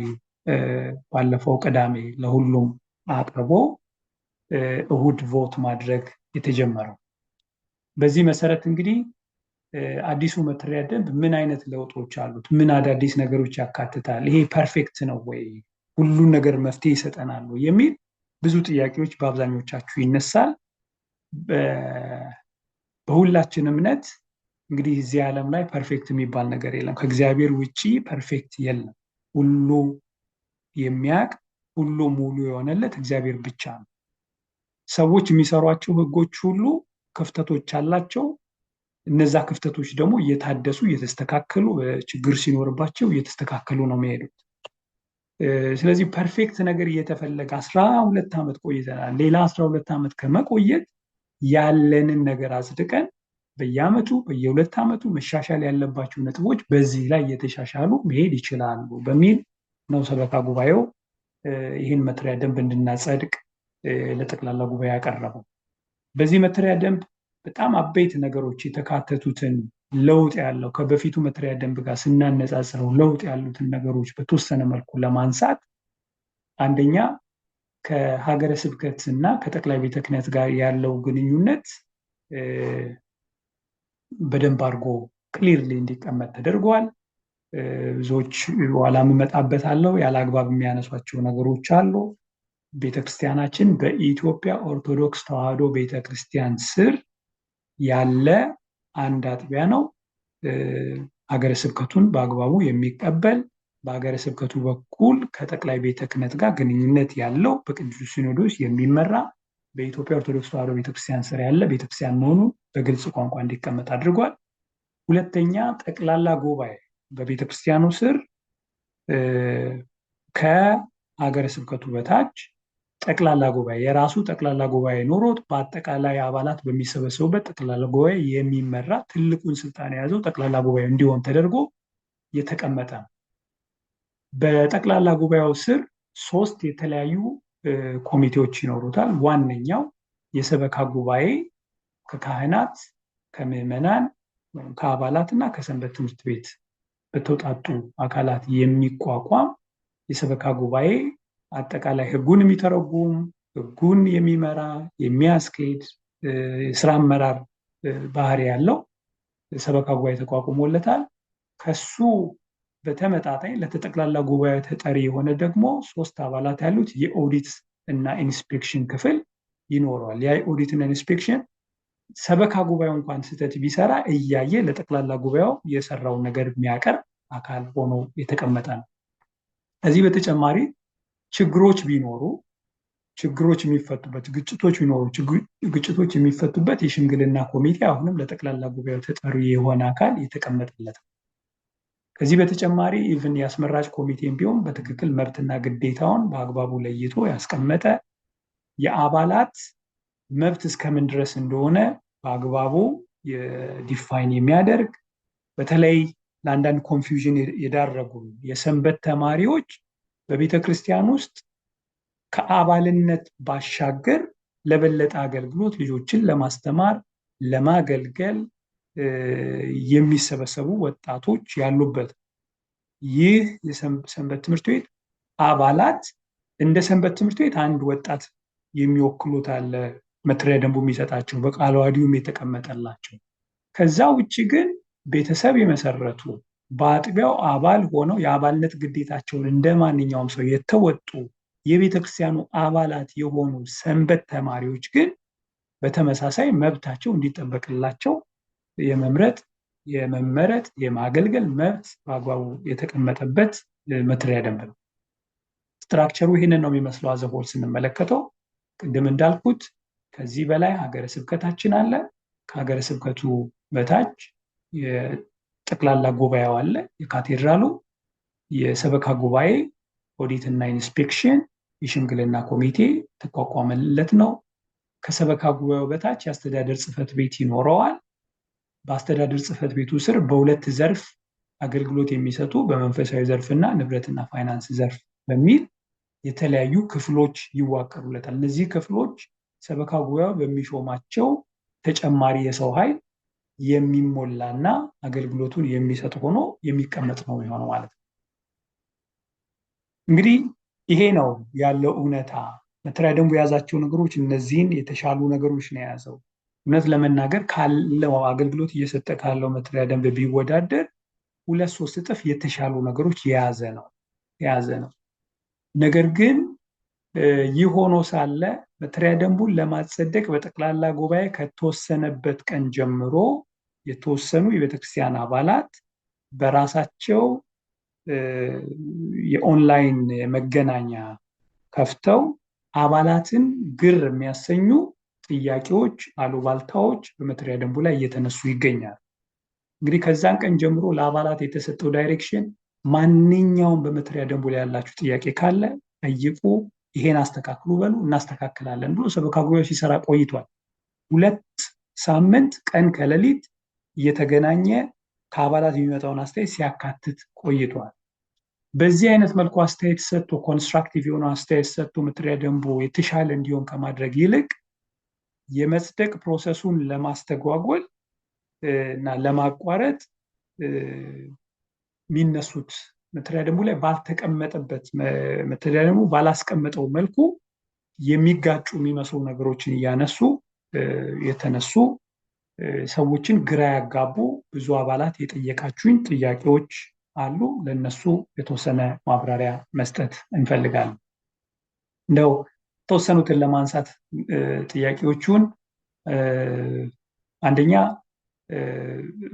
ባለፈው ቅዳሜ ለሁሉም አቅርቦ እሁድ ቮት ማድረግ የተጀመረው። በዚህ መሰረት እንግዲህ አዲሱ መተዳደሪያ ደንብ ምን አይነት ለውጦች አሉት? ምን አዳዲስ ነገሮች ያካትታል? ይሄ ፐርፌክት ነው ወይ? ሁሉን ነገር መፍትሄ ይሰጠናል ወይ? የሚል ብዙ ጥያቄዎች በአብዛኞቻችሁ ይነሳል። በሁላችን እምነት እንግዲህ እዚህ ዓለም ላይ ፐርፌክት የሚባል ነገር የለም። ከእግዚአብሔር ውጪ ፐርፌክት የለም። ሁሉ የሚያውቅ ሁሉ ሙሉ የሆነለት እግዚአብሔር ብቻ ነው። ሰዎች የሚሰሯቸው ህጎች ሁሉ ክፍተቶች አላቸው። እነዛ ክፍተቶች ደግሞ እየታደሱ እየተስተካከሉ ችግር ሲኖርባቸው እየተስተካከሉ ነው የሚሄዱት። ስለዚህ ፐርፌክት ነገር እየተፈለገ 12 ዓመት ቆይተናል። ሌላ 12 ዓመት ከመቆየት ያለንን ነገር አጽድቀን በየዓመቱ በየ2 ዓመቱ መሻሻል ያለባቸው ነጥቦች በዚህ ላይ እየተሻሻሉ መሄድ ይችላሉ በሚል ነው ሰበካ ጉባኤው ይህን መተሪያ ደንብ እንድናጸድቅ ለጠቅላላ ጉባኤ ያቀረበው። በዚህ መተሪያ ደንብ በጣም አበይት ነገሮች የተካተቱትን ለውጥ ያለው ከበፊቱ መተሪያ ደንብ ጋር ስናነጻጽረው ለውጥ ያሉትን ነገሮች በተወሰነ መልኩ ለማንሳት፣ አንደኛ ከሀገረ ስብከት እና ከጠቅላይ ቤተ ክህነት ጋር ያለው ግንኙነት በደንብ አድርጎ ክሊርሊ እንዲቀመጥ ተደርጓል። ብዙዎች በኋላ እመጣበታለሁ ያለ አግባብ የሚያነሷቸው ነገሮች አሉ። ቤተክርስቲያናችን በኢትዮጵያ ኦርቶዶክስ ተዋሕዶ ቤተክርስቲያን ስር ያለ አንድ አጥቢያ ነው። ሀገረ ስብከቱን በአግባቡ የሚቀበል በሀገረ ስብከቱ በኩል ከጠቅላይ ቤተ ክህነት ጋር ግንኙነት ያለው በቅዱስ ሲኖዶስ የሚመራ በኢትዮጵያ ኦርቶዶክስ ተዋሕዶ ቤተክርስቲያን ስር ያለ ቤተክርስቲያን መሆኑ በግልጽ ቋንቋ እንዲቀመጥ አድርጓል። ሁለተኛ ጠቅላላ ጉባኤ በቤተክርስቲያኑ ስር ከሀገረ ስብከቱ በታች ጠቅላላ ጉባኤ የራሱ ጠቅላላ ጉባኤ ኖሮት በአጠቃላይ አባላት በሚሰበሰቡበት ጠቅላላ ጉባኤ የሚመራ ትልቁን ስልጣን የያዘው ጠቅላላ ጉባኤ እንዲሆን ተደርጎ የተቀመጠ ነው። በጠቅላላ ጉባኤው ስር 3 የተለያዩ ኮሚቴዎች ይኖሩታል። ዋነኛው የሰበካ ጉባኤ ከካህናት፣ ከምዕመናን፣ ከአባላት እና ከሰንበት ትምህርት ቤት በተውጣጡ አካላት የሚቋቋም የሰበካ ጉባኤ አጠቃላይ ህጉን የሚተረጉም ህጉን የሚመራ የሚያስኬድ የስራ አመራር ባህሪ ያለው ሰበካ ጉባኤ ተቋቁሞለታል። ከሱ በተመጣጣኝ ለተጠቅላላ ጉባኤ ተጠሪ የሆነ ደግሞ 3 አባላት ያሉት የኦዲት እና ኢንስፔክሽን ክፍል ይኖረዋል። ያ የኦዲት እና ኢንስፔክሽን ሰበካ ጉባኤው እንኳን ስህተት ቢሰራ እያየ ለጠቅላላ ጉባኤው የሰራውን ነገር የሚያቀርብ አካል ሆኖ የተቀመጠ ነው። ከዚህ በተጨማሪ ችግሮች ቢኖሩ ችግሮች የሚፈቱበት ግጭቶች ቢኖሩ ግጭቶች የሚፈቱበት የሽምግልና ኮሚቴ አሁንም ለጠቅላላ ጉባኤው ተጠሪ የሆነ አካል የተቀመጠለት ነው። ከዚህ በተጨማሪ ኢቭን የአስመራጭ ኮሚቴም ቢሆን በትክክል መብትና ግዴታውን በአግባቡ ለይቶ ያስቀመጠ የአባላት መብት እስከምን ድረስ እንደሆነ በአግባቡ ዲፋይን የሚያደርግ በተለይ ለአንዳንድ ኮንፊውዥን የዳረጉ የሰንበት ተማሪዎች በቤተ ክርስቲያን ውስጥ ከአባልነት ባሻገር ለበለጠ አገልግሎት ልጆችን ለማስተማር ለማገልገል የሚሰበሰቡ ወጣቶች ያሉበት ይህ የሰንበት ትምህርት ቤት አባላት እንደ ሰንበት ትምህርት ቤት አንድ ወጣት የሚወክሉት አለ መተሪያ ደንቡ የሚሰጣቸው በቃለ ዓዋዲውም የተቀመጠላቸው። ከዛ ውጭ ግን ቤተሰብ የመሰረቱ በአጥቢያው አባል ሆነው የአባልነት ግዴታቸውን እንደ ማንኛውም ሰው የተወጡ የቤተክርስቲያኑ አባላት የሆኑ ሰንበት ተማሪዎች ግን በተመሳሳይ መብታቸው እንዲጠበቅላቸው የመምረጥ፣ የመመረጥ፣ የማገልገል መብት በአግባቡ የተቀመጠበት መተሪያ ደንብ ነው። ስትራክቸሩ ይህንን ነው የሚመስለው። አዘቦል ስንመለከተው ቅድም እንዳልኩት ከዚህ በላይ ሀገረ ስብከታችን አለ። ከሀገረ ስብከቱ በታች የጠቅላላ ጉባኤው አለ። የካቴድራሉ የሰበካ ጉባኤ ኦዲት እና ኢንስፔክሽን የሽምግልና ኮሚቴ ተቋቋመለት ነው። ከሰበካ ጉባኤው በታች የአስተዳደር ጽሕፈት ቤት ይኖረዋል። በአስተዳደር ጽሕፈት ቤቱ ስር በሁለት ዘርፍ አገልግሎት የሚሰጡ በመንፈሳዊ ዘርፍና ንብረትና ፋይናንስ ዘርፍ በሚል የተለያዩ ክፍሎች ይዋቀሩለታል። እነዚህ ክፍሎች ሰበካ ጉባኤው በሚሾማቸው ተጨማሪ የሰው ኃይል የሚሞላና አገልግሎቱን የሚሰጥ ሆኖ የሚቀመጥ ነው የሚሆነው ማለት ነው። እንግዲህ ይሄ ነው ያለው እውነታ። መተሪያ ደንቡ የያዛቸው ነገሮች እነዚህን የተሻሉ ነገሮች ነው የያዘው። እውነት ለመናገር ካለው አገልግሎት እየሰጠ ካለው መተሪያ ደንብ ቢወዳደር 2-3 እጥፍ የተሻሉ ነገሮች የያዘ ነው። ነገር ግን ይህ ሆኖ ሳለ መተሪያ ደንቡን ለማጸደቅ በጠቅላላ ጉባኤ ከተወሰነበት ቀን ጀምሮ የተወሰኑ የቤተክርስቲያን አባላት በራሳቸው የኦንላይን መገናኛ ከፍተው አባላትን ግር የሚያሰኙ ጥያቄዎች፣ አሉባልታዎች በመተሪያ ደንቡ ላይ እየተነሱ ይገኛል። እንግዲህ ከዛን ቀን ጀምሮ ለአባላት የተሰጠው ዳይሬክሽን ማንኛውም በመተሪያ ደንቡ ላይ ያላችሁ ጥያቄ ካለ ጠይቁ፣ ይሄን አስተካክሉ በሉ፣ እናስተካክላለን ብሎ ሰበካ ጉባኤው ሲሰራ ቆይቷል። 2 ሳምንት ቀን ከሌሊት እየተገናኘ ከአባላት የሚመጣውን አስተያየት ሲያካትት ቆይቷል። በዚህ አይነት መልኩ አስተያየት ሰጥቶ ኮንስትራክቲቭ የሆነ አስተያየት ሰጥቶ መተሪያ ደንቡ የተሻለ እንዲሆን ከማድረግ ይልቅ የመጽደቅ ፕሮሰሱን ለማስተጓጎል እና ለማቋረጥ የሚነሱት መተሪያ ደንቡ ላይ ባልተቀመጠበት መተሪያ ደንቡ ባላስቀመጠው መልኩ የሚጋጩ የሚመስሉ ነገሮችን እያነሱ የተነሱ ሰዎችን ግራ ያጋቡ ብዙ አባላት የጠየቃችሁኝ ጥያቄዎች አሉ። ለነሱ የተወሰነ ማብራሪያ መስጠት እንፈልጋለን። እንደው የተወሰኑትን ለማንሳት ጥያቄዎቹን አንደኛ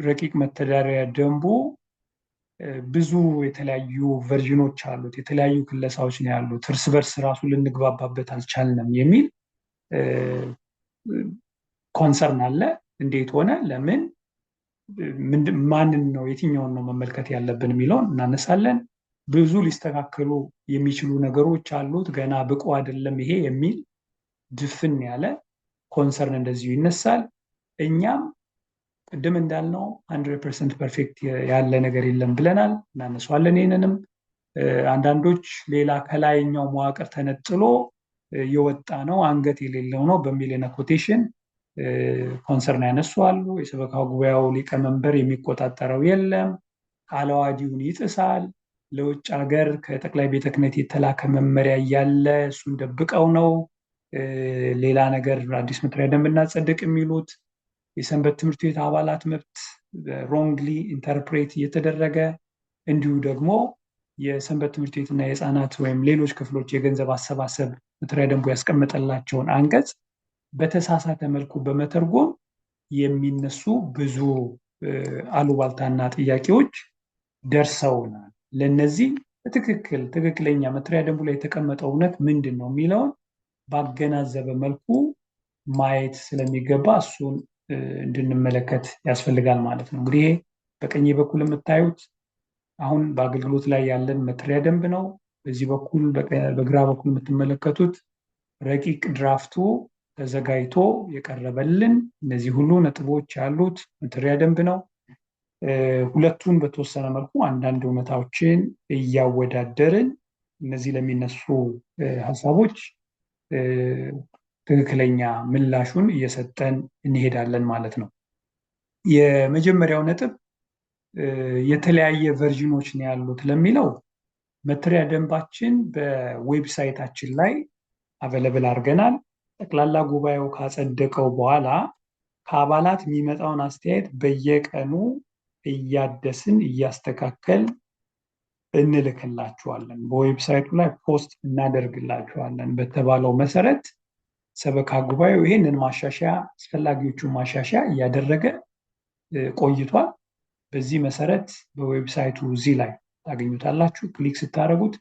ረቂቅ መተዳደሪያ ደንቡ ብዙ የተለያዩ ቨርዥኖች አሉት፣ የተለያዩ ክለሳዎች ነው ያሉት፣ እርስ በርስ ራሱ ልንግባባበት አልቻልንም የሚል ኮንሰርን አለ። እንዴት ሆነ? ለምን? ማንን ነው የትኛውን ነው መመልከት ያለብን የሚለውን እናነሳለን። ብዙ ሊስተካከሉ የሚችሉ ነገሮች አሉት፣ ገና ብቁ አይደለም ይሄ የሚል ድፍን ያለ ኮንሰርን እንደዚሁ ይነሳል። እኛም ቅድም እንዳልነው 100% ፐርፌክት ያለ ነገር የለም ብለናል፣ እናነሳዋለን። ይህንንም አንዳንዶች ሌላ ከላይኛው መዋቅር ተነጥሎ የወጣ ነው አንገት የሌለው ነው በሚል ኮቴሽን ኮንሰርን ያነሱ አሉ። የሰበካ ጉባኤው ሊቀመንበር የሚቆጣጠረው የለም፣ ቃለ ዓዋዲውን ይጥሳል፣ ለውጭ ሀገር ከጠቅላይ ቤተ ክህነት የተላከ መመሪያ እያለ እሱን ደብቀው ነው ሌላ ነገር አዲስ መተሪያ ደንብ እናጸድቅ የሚሉት። የሰንበት ትምህርት ቤት አባላት መብት ሮንግሊ ኢንተርፕሬት እየተደረገ፣ እንዲሁ ደግሞ የሰንበት ትምህርት ቤትና የህፃናት ወይም ሌሎች ክፍሎች የገንዘብ አሰባሰብ መተሪያ ደንቡ ያስቀመጠላቸውን አንቀጽ በተሳሳተ መልኩ በመተርጎም የሚነሱ ብዙ አሉባልታና ጥያቄዎች ደርሰውናል። ለነዚህ ትክክለኛ መተሪያ ደንቡ ላይ የተቀመጠው እውነት ምንድን ነው የሚለውን ባገናዘበ መልኩ ማየት ስለሚገባ እሱን እንድንመለከት ያስፈልጋል ማለት ነው። እንግዲህ በቀኝ በኩል የምታዩት አሁን በአገልግሎት ላይ ያለን መተሪያ ደንብ ነው። በዚህ በኩል በግራ በኩል የምትመለከቱት ረቂቅ ድራፍቱ ተዘጋጅቶ የቀረበልን እነዚህ ሁሉ ነጥቦች ያሉት መተሪያ ደንብ ነው። ሁለቱን በተወሰነ መልኩ አንዳንድ እውነታዎችን እያወዳደርን እነዚህ ለሚነሱ ሀሳቦች ትክክለኛ ምላሹን እየሰጠን እንሄዳለን ማለት ነው። የመጀመሪያው ነጥብ የተለያየ ቨርዥኖች ነው ያሉት ለሚለው መተሪያ ደንባችን በዌብሳይታችን ላይ አቬለብል አድርገናል። ጠቅላላ ጉባኤው ካጸደቀው በኋላ ከአባላት የሚመጣውን አስተያየት በየቀኑ እያደስን እያስተካከል እንልክላችኋለን። በዌብሳይቱ ላይ ፖስት እናደርግላችኋለን። በተባለው መሰረት ሰበካ ጉባኤው ይህንን ማሻሻያ አስፈላጊዎቹን ማሻሻያ እያደረገ ቆይቷል። በዚህ መሰረት በዌብሳይቱ እዚህ ላይ ታገኙታላችሁ። ክሊክ ስታደርጉት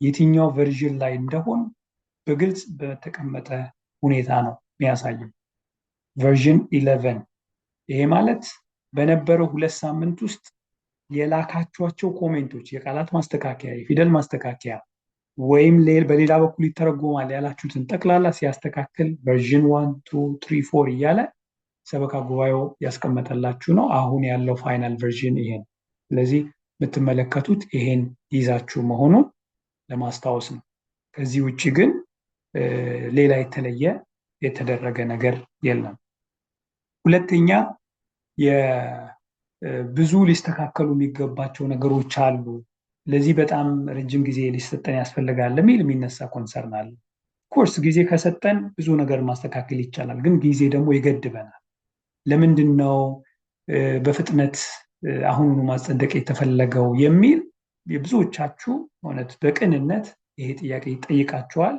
የትኛው ቨርዥን ላይ እንደሆን በግልጽ በተቀመጠ ሁኔታ ነው የሚያሳየው። ቨርዥን 11 ይሄ ማለት በነበረው 2 ሳምንት ውስጥ የላካችኋቸው ኮሜንቶች፣ የቃላት ማስተካከያ፣ የፊደል ማስተካከያ ወይም በሌላ በኩል ይተረጎማል ያላችሁትን ጠቅላላ ሲያስተካክል ቨርዥን 1 2 3 4 እያለ ሰበካ ጉባኤው ያስቀመጠላችሁ ነው። አሁን ያለው ፋይናል ቨርዥን ይሄ ነው። ስለዚህ የምትመለከቱት ይሄን ይዛችሁ መሆኑን ለማስታወስ ነው። ከዚህ ውጭ ግን ሌላ የተለየ የተደረገ ነገር የለም። ሁለተኛ ብዙ ሊስተካከሉ የሚገባቸው ነገሮች አሉ፣ ለዚህ በጣም ረጅም ጊዜ ሊሰጠን ያስፈልጋል የሚል የሚነሳ ኮንሰርን አለ። ኮርስ ጊዜ ከሰጠን ብዙ ነገር ማስተካከል ይቻላል፣ ግን ጊዜ ደግሞ ይገድበናል። ለምንድን ነው በፍጥነት አሁኑኑ ማጸደቅ የተፈለገው የሚል የብዙዎቻችሁ እውነት በቅንነት ይሄ ጥያቄ ይጠይቃችኋል።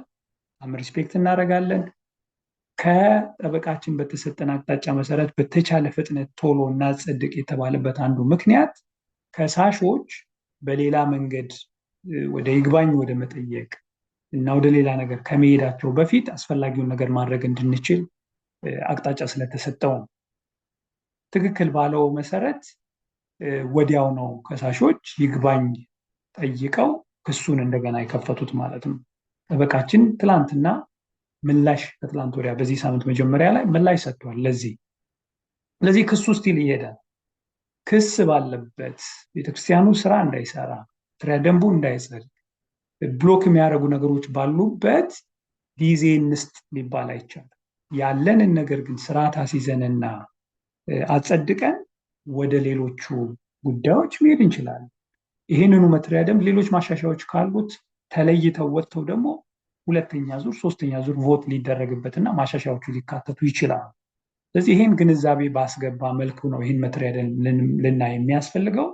ሪስፔክት እናደርጋለን። ከጠበቃችን በተሰጠን አቅጣጫ መሰረት በተቻለ ፍጥነት ቶሎ እናጸድቅ የተባለበት አንዱ ምክንያት ከሳሾች በሌላ መንገድ ወደ ይግባኝ ወደ መጠየቅ እና ወደ ሌላ ነገር ከመሄዳቸው በፊት አስፈላጊውን ነገር ማድረግ እንድንችል አቅጣጫ ስለተሰጠው ነው። ትክክል ባለው መሰረት ወዲያው ነው ከሳሾች ይግባኝ ጠይቀው ክሱን እንደገና የከፈቱት ማለት ነው። ጠበቃችን ትላንትና ምላሽ ከትላንት ወዲያ በዚህ ሳምንት መጀመሪያ ላይ ምላሽ ሰጥቷል። ለዚህ ክሱ ስቲል ይሄዳል። ክስ ባለበት ቤተክርስቲያኑ ስራ እንዳይሰራ፣ መተዳደሪያ ደንቡ እንዳይጸድቅ፣ ብሎክ የሚያደርጉ ነገሮች ባሉበት ጊዜ እንስጥ ሊባል አይቻልም። ያለንን ነገር ግን ስርዓት አስይዘንና አጸድቀን ወደ ሌሎቹ ጉዳዮች መሄድ እንችላለን። ይህንኑ መተዳደሪያ ደንብ ሌሎች ማሻሻያዎች ካሉት ተለይተው ወጥተው ደግሞ ሁለተኛ ዙር ሶስተኛ ዙር ቮት ሊደረግበትና ማሻሻያዎቹ ሊካተቱ ይችላሉ። ስለዚህ ይህን ግንዛቤ ባስገባ መልኩ ነው ይህን መተዳደሪያ ደንብ ልናይ የሚያስፈልገው።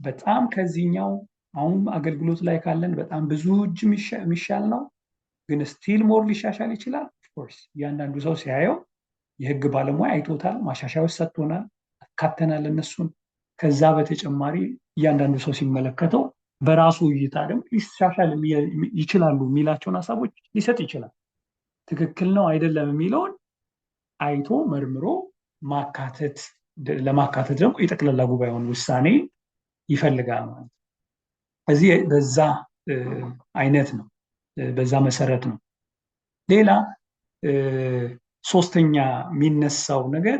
በጣም ከዚህኛው አሁን አገልግሎት ላይ ካለን በጣም ብዙ እጅ የሚሻል ነው፣ ግን ስቲል ሞር ሊሻሻል ይችላል። ኦፍኮርስ እያንዳንዱ ሰው ሲያየው የህግ ባለሙያ አይቶታል፣ ማሻሻያዎች ሰጥቶናል፣ አካተናል እነሱን። ከዛ በተጨማሪ እያንዳንዱ ሰው ሲመለከተው በራሱ እይታ ደግሞ ሊሻሻል ይችላሉ የሚላቸውን ሀሳቦች ሊሰጥ ይችላል። ትክክል ነው አይደለም የሚለውን አይቶ መርምሮ ለማካተት ደግሞ የጠቅላላ ጉባኤውን ውሳኔ ይፈልጋል ማለት ነው። እዚህ በዛ አይነት ነው፣ በዛ መሰረት ነው። ሌላ ሶስተኛ የሚነሳው ነገር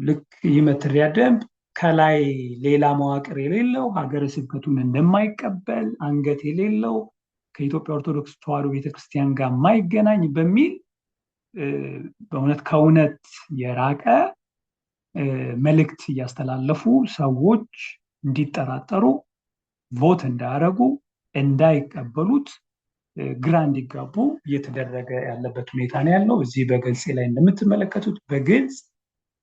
ልክ ይህ መተዳደሪያ ደንብ ከላይ ሌላ መዋቅር የሌለው ሀገረ ስብከቱን እንደማይቀበል አንገት የሌለው ከኢትዮጵያ ኦርቶዶክስ ተዋሕዶ ቤተክርስቲያን ጋር የማይገናኝ በሚል በእውነት ከእውነት የራቀ መልእክት እያስተላለፉ ሰዎች እንዲጠራጠሩ፣ ቮት እንዳያደርጉ፣ እንዳይቀበሉት፣ ግራ እንዲጋቡ እየተደረገ ያለበት ሁኔታ ነው ያለው። እዚህ በገጽ ላይ እንደምትመለከቱት በግልጽ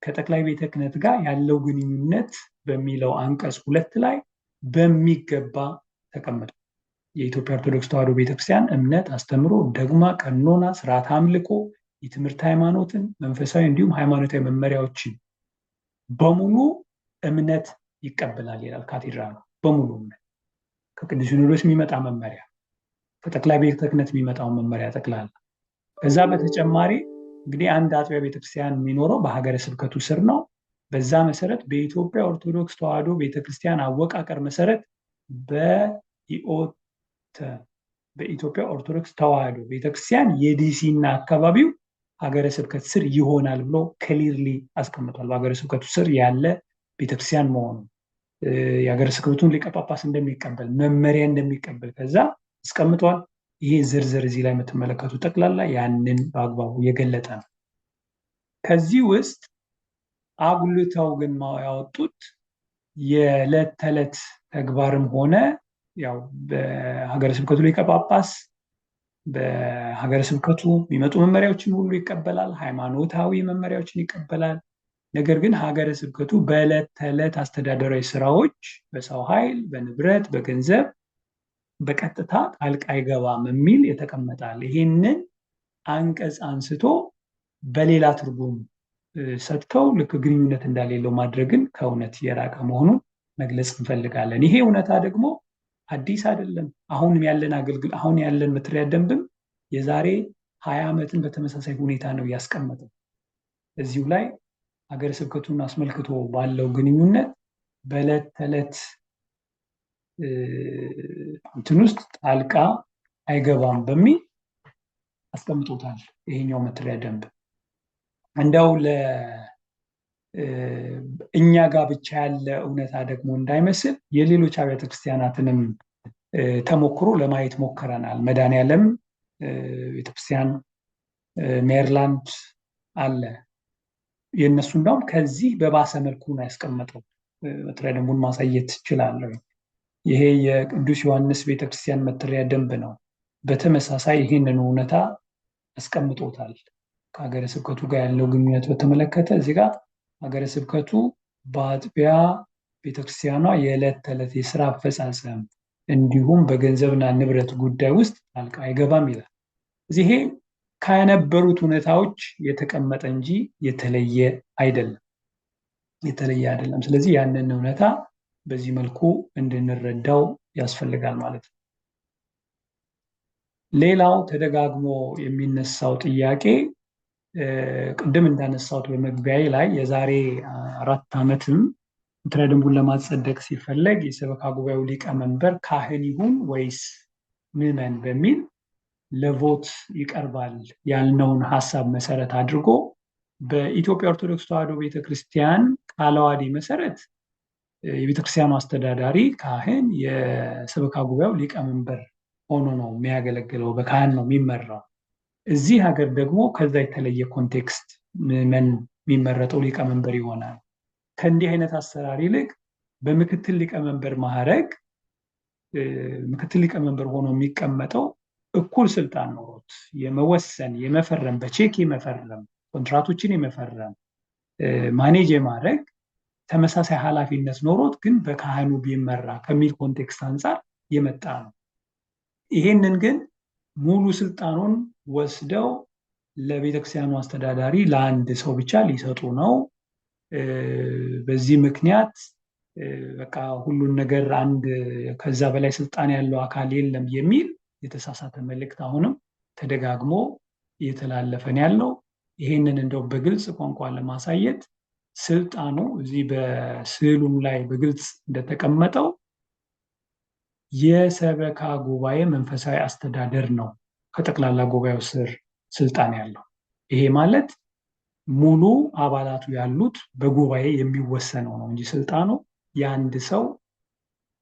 ከጠቅላይ ቤተ ክህነት ጋር ያለው ግንኙነት በሚለው አንቀጽ 2 ላይ በሚገባ ተቀምጧል። የኢትዮጵያ ኦርቶዶክስ ተዋሕዶ ቤተክርስቲያን እምነት፣ አስተምሮ፣ ደግማ፣ ቀኖና፣ ስርዓት አምልኮ፣ የትምህርት ሃይማኖትን፣ መንፈሳዊ እንዲሁም ሃይማኖታዊ መመሪያዎችን በሙሉ እምነት ይቀበላል ይላል። ካቴድራሉ በሙሉ እምነት ከቅዱስ ሲኖዶስ የሚመጣ መመሪያ፣ ከጠቅላይ ቤተ ክህነት የሚመጣውን መመሪያ ጠቅላላ። ከዛ በተጨማሪ እንግዲህ አንድ አጥቢያ ቤተክርስቲያን የሚኖረው በሀገረ ስብከቱ ስር ነው። በዛ መሰረት በኢትዮጵያ ኦርቶዶክስ ተዋሕዶ ቤተክርስቲያን አወቃቀር መሰረት በኢትዮጵያ ኦርቶዶክስ ተዋሕዶ ቤተክርስቲያን የዲሲ እና አካባቢው ሀገረ ስብከት ስር ይሆናል ብሎ ክሊርሊ አስቀምጧል። በሀገረ ስብከቱ ስር ያለ ቤተክርስቲያን መሆኑ የሀገረ ስብከቱን ሊቀ ጳጳስ እንደሚቀበል መመሪያ እንደሚቀበል ከዛ አስቀምጧል። ይሄ ዝርዝር እዚህ ላይ የምትመለከቱ ጠቅላላ ያንን በአግባቡ የገለጠ ነው። ከዚህ ውስጥ አጉልተው ግን ያወጡት የዕለት ተዕለት ተግባርም ሆነ ያው በሀገረ ስብከቱ ሊቀ ጳጳስ በሀገረ ስብከቱ የሚመጡ መመሪያዎችን ሁሉ ይቀበላል፣ ሃይማኖታዊ መመሪያዎችን ይቀበላል። ነገር ግን ሀገረ ስብከቱ በዕለት ተዕለት አስተዳደራዊ ስራዎች በሰው ኃይል፣ በንብረት፣ በገንዘብ በቀጥታ ጣልቃ አይገባም የሚል የተቀመጣል። ይህንን አንቀጽ አንስቶ በሌላ ትርጉም ሰጥተው ልክ ግንኙነት እንዳሌለው ማድረግን ከእውነት የራቀ መሆኑን መግለጽ እንፈልጋለን። ይሄ እውነታ ደግሞ አዲስ አይደለም። አሁን ያለን መተዳደሪያ ደንብም የዛሬ 20 ዓመትን በተመሳሳይ ሁኔታ ነው ያስቀመጠው። እዚሁ ላይ ሀገረ ስብከቱን አስመልክቶ ባለው ግንኙነት በዕለት ተዕለት እንትን ውስጥ ጣልቃ አይገባም በሚል አስቀምጦታል። ይሄኛው መተዳደሪያ ደንብ እንደው እኛ ጋር ብቻ ያለ እውነታ ደግሞ እንዳይመስል የሌሎች አብያተ ክርስቲያናትንም ተሞክሮ ለማየት ሞክረናል። መድኃኔዓለም ቤተክርስቲያን ሜሪላንድ አለ። የእነሱ እንደውም ከዚህ በባሰ መልኩ ነው ያስቀመጠው። መተዳደሪያ ደንቡን ማሳየት እችላለሁ። ይሄ የቅዱስ ዮሐንስ ቤተክርስቲያን መተዳደሪያ ደንብ ነው። በተመሳሳይ ይህንን እውነታ አስቀምጦታል። ከሀገረ ስብከቱ ጋር ያለው ግንኙነት በተመለከተ እዚህ ጋር ሀገረ ስብከቱ በአጥቢያ ቤተክርስቲያኗ የዕለት ተዕለት የስራ አፈጻጸም እንዲሁም በገንዘብና ንብረት ጉዳይ ውስጥ ጣልቃ አይገባም ይላል። እዚህ ከነበሩት ሁኔታዎች የተቀመጠ እንጂ የተለየ አይደለም። ስለዚህ ያንን እውነታ በዚህ መልኩ እንድንረዳው ያስፈልጋል ማለት ነው። ሌላው ተደጋግሞ የሚነሳው ጥያቄ ቅድም እንዳነሳሁት በመግቢያዬ ላይ የዛሬ 4 ዓመትም ምክረ ደንቡን ለማጸደቅ ሲፈለግ የሰበካ ጉባኤው ሊቀመንበር ካህን ይሁን ወይስ ምዕመን በሚል ለቮት ይቀርባል ያልነውን ሀሳብ መሰረት አድርጎ በኢትዮጵያ ኦርቶዶክስ ተዋሕዶ ቤተክርስቲያን ቃለ ዓዋዲ መሰረት የቤተክርስቲያኑ አስተዳዳሪ ካህን የሰበካ ጉባኤው ሊቀመንበር ሆኖ ነው የሚያገለግለው፣ በካህን ነው የሚመራው። እዚህ ሀገር ደግሞ ከዛ የተለየ ኮንቴክስት ምዕመን የሚመረጠው ሊቀመንበር ይሆናል። ከእንዲህ አይነት አሰራር ይልቅ በምክትል ሊቀመንበር ማዕረግ ምክትል ሊቀመንበር ሆኖ የሚቀመጠው እኩል ስልጣን ኖሮት የመወሰን፣ የመፈረም፣ በቼክ የመፈረም፣ ኮንትራቶችን የመፈረም፣ ማኔጅ የማድረግ ተመሳሳይ ኃላፊነት ኖሮት ግን በካህኑ ቢመራ ከሚል ኮንቴክስት አንጻር የመጣ ነው። ይሄንን ግን ሙሉ ስልጣኑን ወስደው ለቤተክርስቲያኑ አስተዳዳሪ ለአንድ ሰው ብቻ ሊሰጡ ነው። በዚህ ምክንያት በቃ ሁሉን ነገር አንድ ከዛ በላይ ስልጣን ያለው አካል የለም የሚል የተሳሳተ መልእክት አሁንም ተደጋግሞ እየተላለፈን ያለው። ይሄንን እንደው በግልጽ ቋንቋ ለማሳየት ስልጣኑ እዚህ በስዕሉም ላይ በግልጽ እንደተቀመጠው የሰበካ ጉባኤ መንፈሳዊ አስተዳደር ነው ከጠቅላላ ጉባኤው ስር ስልጣን ያለው። ይሄ ማለት ሙሉ አባላቱ ያሉት በጉባኤ የሚወሰነው ነው እንጂ ስልጣኑ የአንድ ሰው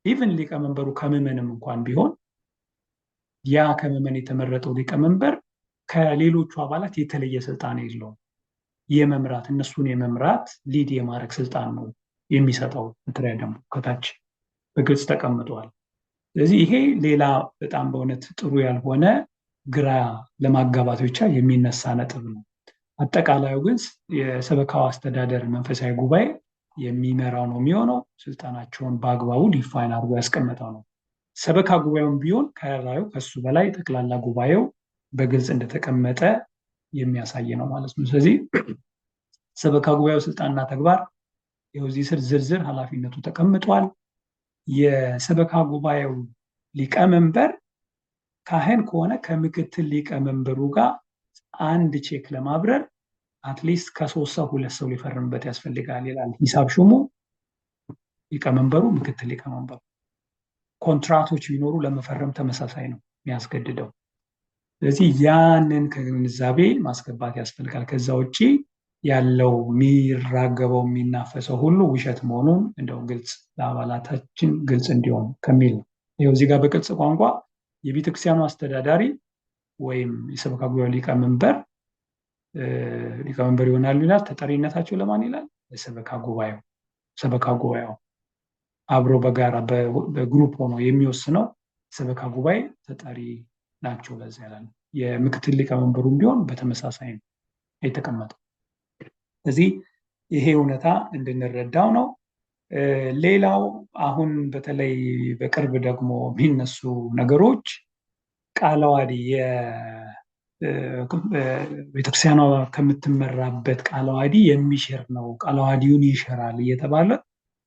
ኢቭን ሊቀመንበሩ ከምዕመንም እንኳን ቢሆን ያ ከምዕመን የተመረጠው ሊቀመንበር ከሌሎቹ አባላት የተለየ ስልጣን የለውም። የመምራት እነሱን የመምራት ሊድ የማድረግ ስልጣን ነው የሚሰጠው። መተሪያ ደግሞ ከታች በግልጽ ተቀምጧል። ስለዚህ ይሄ ሌላ በጣም በእውነት ጥሩ ያልሆነ ግራ ለማጋባት ብቻ የሚነሳ ነጥብ ነው። አጠቃላዩ ግን የሰበካው አስተዳደር መንፈሳዊ ጉባኤ የሚመራው ነው የሚሆነው። ስልጣናቸውን በአግባቡ ዲፋይን አድርጎ ያስቀመጠው ነው። ሰበካ ጉባኤውን ቢሆን ከላዩ ከሱ በላይ ጠቅላላ ጉባኤው በግልጽ እንደተቀመጠ የሚያሳይ ነው ማለት ነው። ስለዚህ ሰበካ ጉባኤው ስልጣንና ተግባር የዚህ ስር ዝርዝር ኃላፊነቱ ተቀምጧል። የሰበካ ጉባኤው ሊቀመንበር ካህን ከሆነ ከምክትል ሊቀመንበሩ ጋር አንድ ቼክ ለማብረር አትሊስት ከ3 ሰው 2 ሰው ሊፈርምበት ያስፈልጋል ይላል ሂሳብ ሹሙ። ሊቀመንበሩ፣ ምክትል ሊቀመንበሩ ኮንትራቶች ቢኖሩ ለመፈረም ተመሳሳይ ነው የሚያስገድደው። ስለዚህ ያንን ከግንዛቤ ማስገባት ያስፈልጋል። ከዛ ውጪ ያለው የሚራገበው የሚናፈሰው ሁሉ ውሸት መሆኑን እንደው ግልጽ ለአባላታችን ግልጽ እንዲሆን ከሚል ነው። ይኸው እዚህ ጋር በግልጽ ቋንቋ የቤተክርስቲያኑ አስተዳዳሪ ወይም የሰበካ ጉባኤው ሊቀመንበር ይሆናሉ ይላል። ተጠሪነታቸው ለማን ይላል? ለሰበካ ጉባኤው። ሰበካ ጉባኤው አብሮ በጋራ በግሩፕ ሆኖ የሚወስነው ሰበካ ጉባኤ ተጠሪ ናቸው ለዛ ይላል። የምክትል ሊቀመንበሩም ቢሆን በተመሳሳይ ነው የተቀመጠው። ስለዚህ ይሄ እውነታ እንድንረዳው ነው። ሌላው አሁን በተለይ በቅርብ ደግሞ የሚነሱ ነገሮች ቃለ ዓዋዲ ቤተክርስቲያኗ ከምትመራበት ቃለ ዓዋዲ የሚሽር ነው፣ ቃለ ዓዋዲውን ይሽራል እየተባለ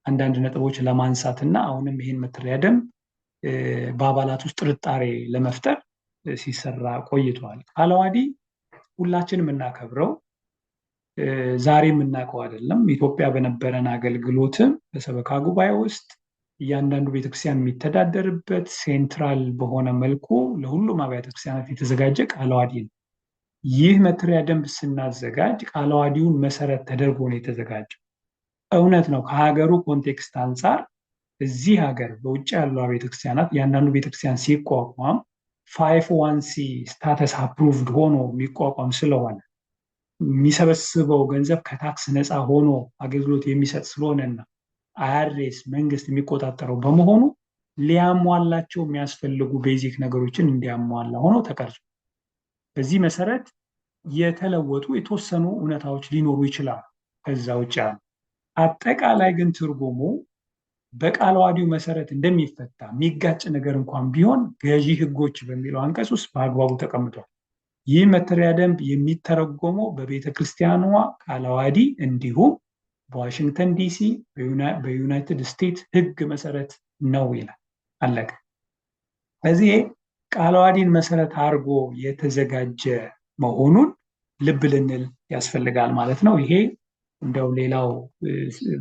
አንዳንድ ነጥቦች ለማንሳት እና አሁንም ይህን መተሪያ ደንብ በአባላት ውስጥ ጥርጣሬ ለመፍጠር ሲሰራ ቆይቷል። ቃለ ዓዋዲ ሁላችንም የምናከብረው ዛሬ የምናውቀው አይደለም። ኢትዮጵያ በነበረን አገልግሎትም በሰበካ ጉባኤ ውስጥ እያንዳንዱ ቤተክርስቲያን የሚተዳደርበት ሴንትራል በሆነ መልኩ ለሁሉም አብያተ ክርስቲያናት የተዘጋጀ ቃለ ዓዋዲ ነው። ይህ መተሪያ ደንብ ስናዘጋጅ ቃለ ዓዋዲውን መሰረት ተደርጎ ነው የተዘጋጀው። እውነት ነው ከሀገሩ ኮንቴክስት አንጻር እዚህ ሀገር በውጭ ያሉ ቤተክርስቲያናት እያንዳንዱ ቤተክርስቲያን ሲቋቋም 501c ስታተስ አፕሩቭድ ሆኖ የሚቋቋም ስለሆነ የሚሰበስበው ገንዘብ ከታክስ ነፃ ሆኖ አገልግሎት የሚሰጥ ስለሆነና አይአርኤስ መንግስት የሚቆጣጠረው በመሆኑ ሊያሟላቸው የሚያስፈልጉ ቤዚክ ነገሮችን እንዲያሟላ ሆኖ ተቀርጿል። በዚህ መሰረት የተለወጡ የተወሰኑ እውነታዎች ሊኖሩ ይችላሉ። ከዛ ውጭ ያሉ አጠቃላይ ግን ትርጉሙ በቃለ ዓዋዲው መሰረት እንደሚፈታ የሚጋጭ ነገር እንኳን ቢሆን ገዢ ህጎች በሚለው አንቀጽ ውስጥ በአግባቡ ተቀምጧል። ይህ መተሪያ ደንብ የሚተረጎመው በቤተ ክርስቲያኗ ቃለ ዓዋዲ እንዲሁም በዋሽንግተን ዲሲ በዩናይትድ ስቴትስ ሕግ መሰረት ነው ይላል። አለቀ። ስለዚህ ቃለ ዓዋዲን መሰረት አድርጎ የተዘጋጀ መሆኑን ልብ ልንል ያስፈልጋል ማለት ነው። ይሄ እንደው ሌላው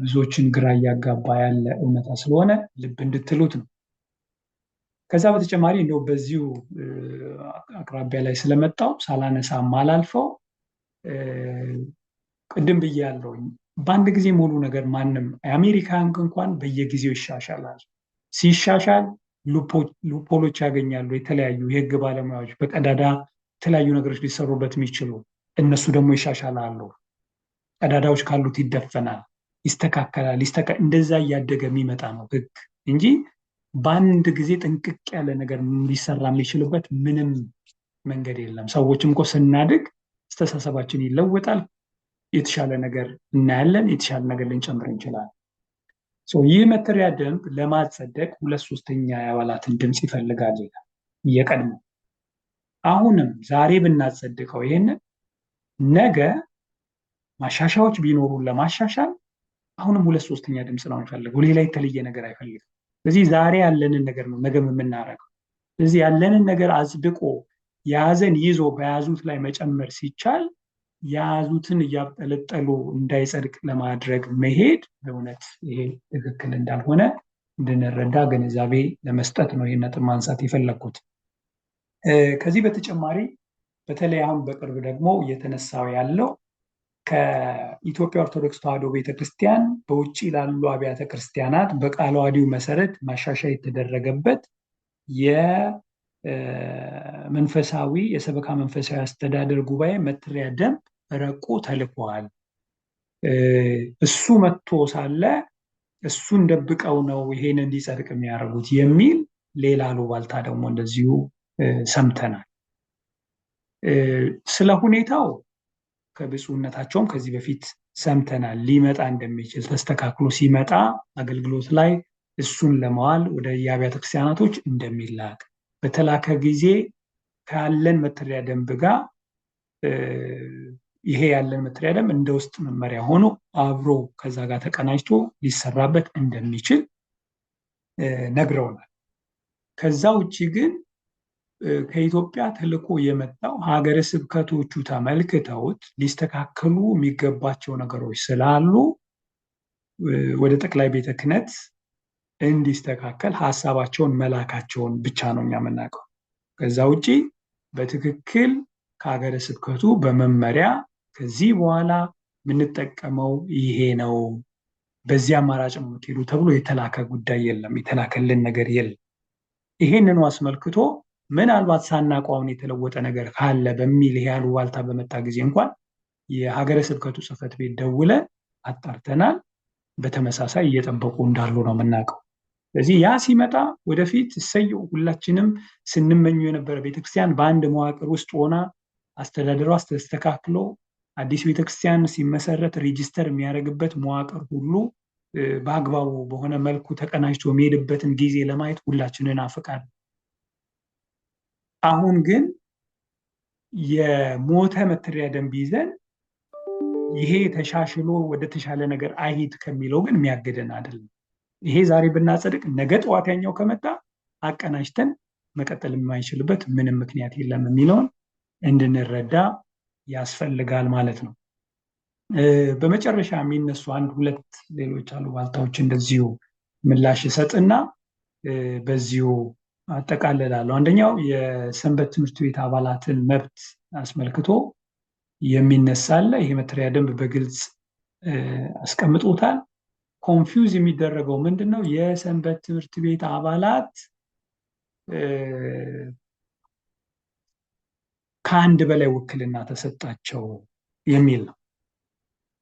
ብዙዎችን ግራ እያጋባ ያለ እውነታ ስለሆነ ልብ እንድትሉት ነው። ከዛ በተጨማሪ እንደው በዚሁ አቅራቢያ ላይ ስለመጣው ሳላነሳ ማላልፈው ቅድም ብያለሁ፣ በአንድ ጊዜ ሙሉ ነገር ማንም የአሜሪካ ሕግ እንኳን በየጊዜው ይሻሻላል። ሲሻሻል ሉፖሎች ያገኛሉ። የተለያዩ የሕግ ባለሙያዎች በቀዳዳ የተለያዩ ነገሮች ሊሰሩበት የሚችሉ እነሱ ደግሞ ይሻሻላሉ። ቀዳዳዎች ካሉት ይደፈናል፣ ይስተካከላል። እንደዛ እያደገ የሚመጣ ነው ሕግ እንጂ በአንድ ጊዜ ጥንቅቅ ያለ ነገር ሊሰራ የሚችልበት ምንም መንገድ የለም። ሰዎችም እኮ ስናድግ አስተሳሰባችን ይለወጣል። የተሻለ ነገር እናያለን፣ የተሻለ ነገር ልንጨምር እንችላለን። ይህ መተሪያ ደንብ ለማጸደቅ 2/3 የአባላትን ድምፅ ይፈልጋል ይላል የቀድሞ። አሁንም ዛሬ ብናጸድቀው ይሄንን ነገ ማሻሻያዎች ቢኖሩን ለማሻሻል አሁንም 2/3 ድምፅ ነው የሚፈልገው። ሌላ የተለየ ነገር አይፈልግም። ስለዚህ ዛሬ ያለንን ነገር ነው ነገ የምናደርገው። ስለዚህ ያለንን ነገር አጽድቆ የያዘን ይዞ በያዙት ላይ መጨመር ሲቻል የያዙትን እያጠለጠሉ እንዳይጸድቅ ለማድረግ መሄድ በእውነት ይሄ ትክክል እንዳልሆነ እንድንረዳ ግንዛቤ ለመስጠት ነው ይህን ነጥብ ማንሳት የፈለግኩት። ከዚህ በተጨማሪ በተለይ አሁን በቅርብ ደግሞ እየተነሳው ያለው ከኢትዮጵያ ኦርቶዶክስ ተዋሕዶ ቤተክርስቲያን በውጭ ላሉ አብያተ ክርስቲያናት በቃለ ዓዋዲው መሰረት ማሻሻያ የተደረገበት የመንፈሳዊ የሰበካ መንፈሳዊ አስተዳደር ጉባኤ መተሪያ ደንብ ረቆ ተልኳል። እሱ መጥቶ ሳለ እሱን ደብቀው ነው ይሄን እንዲጸድቅ የሚያደርጉት የሚል ሌላ አሉባልታ ደግሞ እንደዚሁ ሰምተናል። ስለ ሁኔታው ከብፁዕነታቸውም ከዚህ በፊት ሰምተናል። ሊመጣ እንደሚችል ተስተካክሎ ሲመጣ አገልግሎት ላይ እሱን ለማዋል ወደ የአብያተ ክርስቲያናቶች እንደሚላክ በተላከ ጊዜ ካለን መተሪያ ደንብ ጋር ይሄ ያለን መተሪያ ደንብ እንደ ውስጥ መመሪያ ሆኖ አብሮ ከዛ ጋር ተቀናጅቶ ሊሰራበት እንደሚችል ነግረውናል። ከዛ ውጭ ግን ከኢትዮጵያ ተልኮ የመጣው ሀገረ ስብከቶቹ ተመልክተውት ሊስተካከሉ የሚገባቸው ነገሮች ስላሉ ወደ ጠቅላይ ቤተ ክህነት እንዲስተካከል ሀሳባቸውን መላካቸውን ብቻ ነው እኛ የምናውቀው። ከዛ ውጭ በትክክል ከሀገረ ስብከቱ በመመሪያ ከዚህ በኋላ የምንጠቀመው ይሄ ነው፣ በዚህ አማራጭ ነው የምትሄዱ ተብሎ የተላከ ጉዳይ የለም፣ የተላከልን ነገር የለም። ይሄንኑ አስመልክቶ ምናልባት ሳናውቀው አሁን የተለወጠ ነገር ካለ በሚል ይሄ አሉባልታ በመጣ ጊዜ እንኳን የሀገረ ስብከቱ ጽሕፈት ቤት ደውለን አጣርተናል። በተመሳሳይ እየጠበቁ እንዳሉ ነው የምናውቀው። ስለዚህ ያ ሲመጣ ወደፊት እሰየው፣ ሁላችንም ስንመኙ የነበረ ቤተክርስቲያን በአንድ መዋቅር ውስጥ ሆና አስተዳደሯ ተስተካክሎ አዲስ ቤተክርስቲያን ሲመሰረት ሬጂስተር የሚያደርግበት መዋቅር ሁሉ በአግባቡ በሆነ መልኩ ተቀናጅቶ የሚሄድበትን ጊዜ ለማየት ሁላችንን እናፍቃለን። አሁን ግን የሞተ መተሪያ ደንብ ይዘን ይሄ ተሻሽሎ ወደ ተሻለ ነገር አይሂድ ከሚለው ግን የሚያገደን አይደለም። ይሄ ዛሬ ብናጸድቅ ነገ ጠዋት ያኛው ከመጣ አቀናጅተን መቀጠል የማይችልበት ምንም ምክንያት የለም የሚለውን እንድንረዳ ያስፈልጋል ማለት ነው። በመጨረሻ የሚነሱ አንድ ሁለት ሌሎች አሉባልታዎች እንደዚሁ ምላሽ ይሰጥና በዚሁ አጠቃልላለሁ። አንደኛው የሰንበት ትምህርት ቤት አባላትን መብት አስመልክቶ የሚነሳለ ይሄ መተሪያ ደንብ በግልጽ አስቀምጦታል። ኮንፊውዝ የሚደረገው ምንድነው? የሰንበት ትምህርት ቤት አባላት ከአንድ በላይ ውክልና ተሰጣቸው የሚል ነው።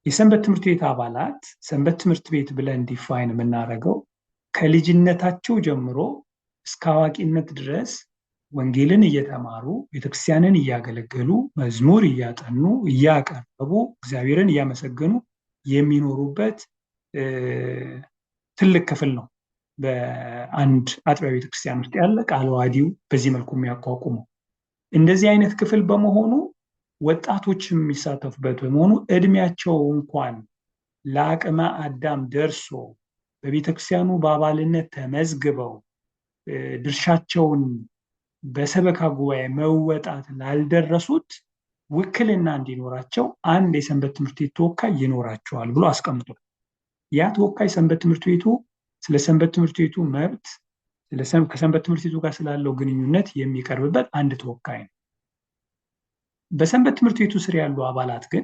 የሰንበት ትምህርት ቤት አባላት ሰንበት ትምህርት ቤት ብለን ዲፋይን የምናደርገው ከልጅነታቸው ጀምሮ እስከ አዋቂነት ድረስ ወንጌልን እየተማሩ ቤተክርስቲያንን እያገለገሉ መዝሙር እያጠኑ እያቀረቡ እግዚአብሔርን እያመሰገኑ የሚኖሩበት ትልቅ ክፍል ነው። በአንድ አጥቢያ ቤተክርስቲያን ውስጥ ያለ ቃለ ዓዋዲው በዚህ መልኩ የሚያቋቁመው እንደዚህ አይነት ክፍል በመሆኑ ወጣቶች የሚሳተፉበት በመሆኑ እድሜያቸው እንኳን ለአቅመ አዳም ደርሶ በቤተክርስቲያኑ በአባልነት ተመዝግበው ድርሻቸውን በሰበካ ጉባኤ መወጣት ላልደረሱት ውክልና እንዲኖራቸው አንድ የሰንበት ትምህርት ቤት ተወካይ ይኖራቸዋል ብሎ አስቀምጧል። ያ ተወካይ ሰንበት ትምህርት ቤቱ ስለ ሰንበት ትምህርት ቤቱ መብት ከሰንበት ትምህርት ቤቱ ጋር ስላለው ግንኙነት የሚቀርብበት አንድ ተወካይ ነው። በሰንበት ትምህርት ቤቱ ስር ያሉ አባላት ግን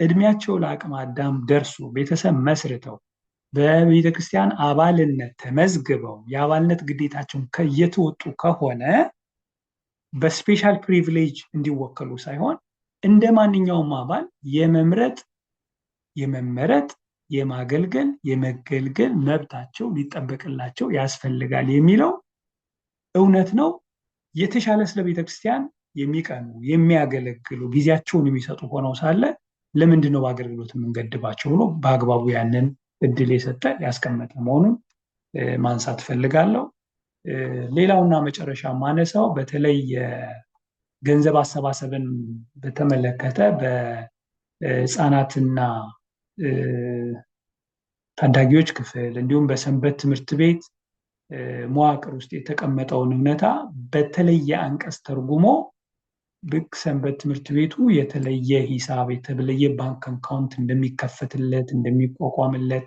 እድሜያቸው ለአቅመ አዳም ደርሶ ቤተሰብ መስርተው በቤተክርስቲያን አባልነት ተመዝግበው የአባልነት ግዴታቸውን እየተወጡ ከሆነ በስፔሻል ፕሪቪሌጅ እንዲወከሉ ሳይሆን እንደ ማንኛውም አባል የመምረጥ፣ የመመረጥ፣ የማገልገል፣ የመገልገል መብታቸው ሊጠበቅላቸው ያስፈልጋል የሚለው እውነት ነው። የተሻለ ስለ ቤተክርስቲያን የሚቀኑ የሚያገለግሉ ጊዜያቸውን የሚሰጡ ሆነው ሳለ ለምንድን ነው በአገልግሎት የምንገድባቸው ብሎ በአግባቡ ያንን እድል የሰጠ ያስቀመጠ መሆኑን ማንሳት ፈልጋለሁ። ሌላውና መጨረሻ ማነሳው በተለይ የገንዘብ አሰባሰብን በተመለከተ በህፃናትና ታዳጊዎች ክፍል እንዲሁም በሰንበት ትምህርት ቤት መዋቅር ውስጥ የተቀመጠውን እውነታ በተለየ አንቀጽ ተርጉሞ ሰንበት ትምህርት ቤቱ የተለየ ሂሳብ የተለየ ባንክ አካውንት እንደሚከፈትለት እንደሚቋቋምለት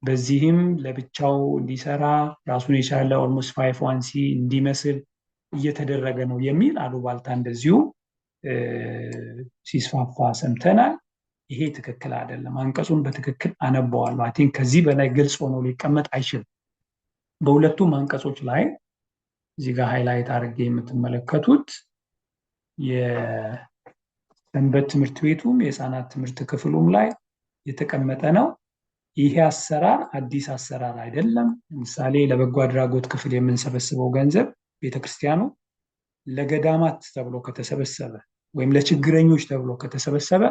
በዚህም ለብቻው እንዲሰራ ራሱን የቻለ ኦልሞስት 501c እንዲመስል እየተደረገ ነው የሚል አሉባልታ እንደዚሁ ሲስፋፋ ሰምተናል። ይሄ ትክክል አይደለም። አንቀጹን በትክክል አነበዋለሁ። አይ ቲንክ ከዚህ በላይ ግልጽ ሆኖ ሊቀመጥ አይችልም። በሁለቱም አንቀጾች ላይ እዚህ ጋር ሃይላይት አድርጌ የምትመለከቱት የሰንበት ትምህርት ቤቱም የህፃናት ትምህርት ክፍሉም ላይ የተቀመጠ ነው። ይሄ አሰራር አዲስ አሰራር አይደለም። ለምሳሌ ለበጎ አድራጎት ክፍል የምንሰበስበው ገንዘብ ቤተክርስቲያኑ ለገዳማት ተብሎ ከተሰበሰበ ወይም ለችግረኞች ተብሎ ከተሰበሰበ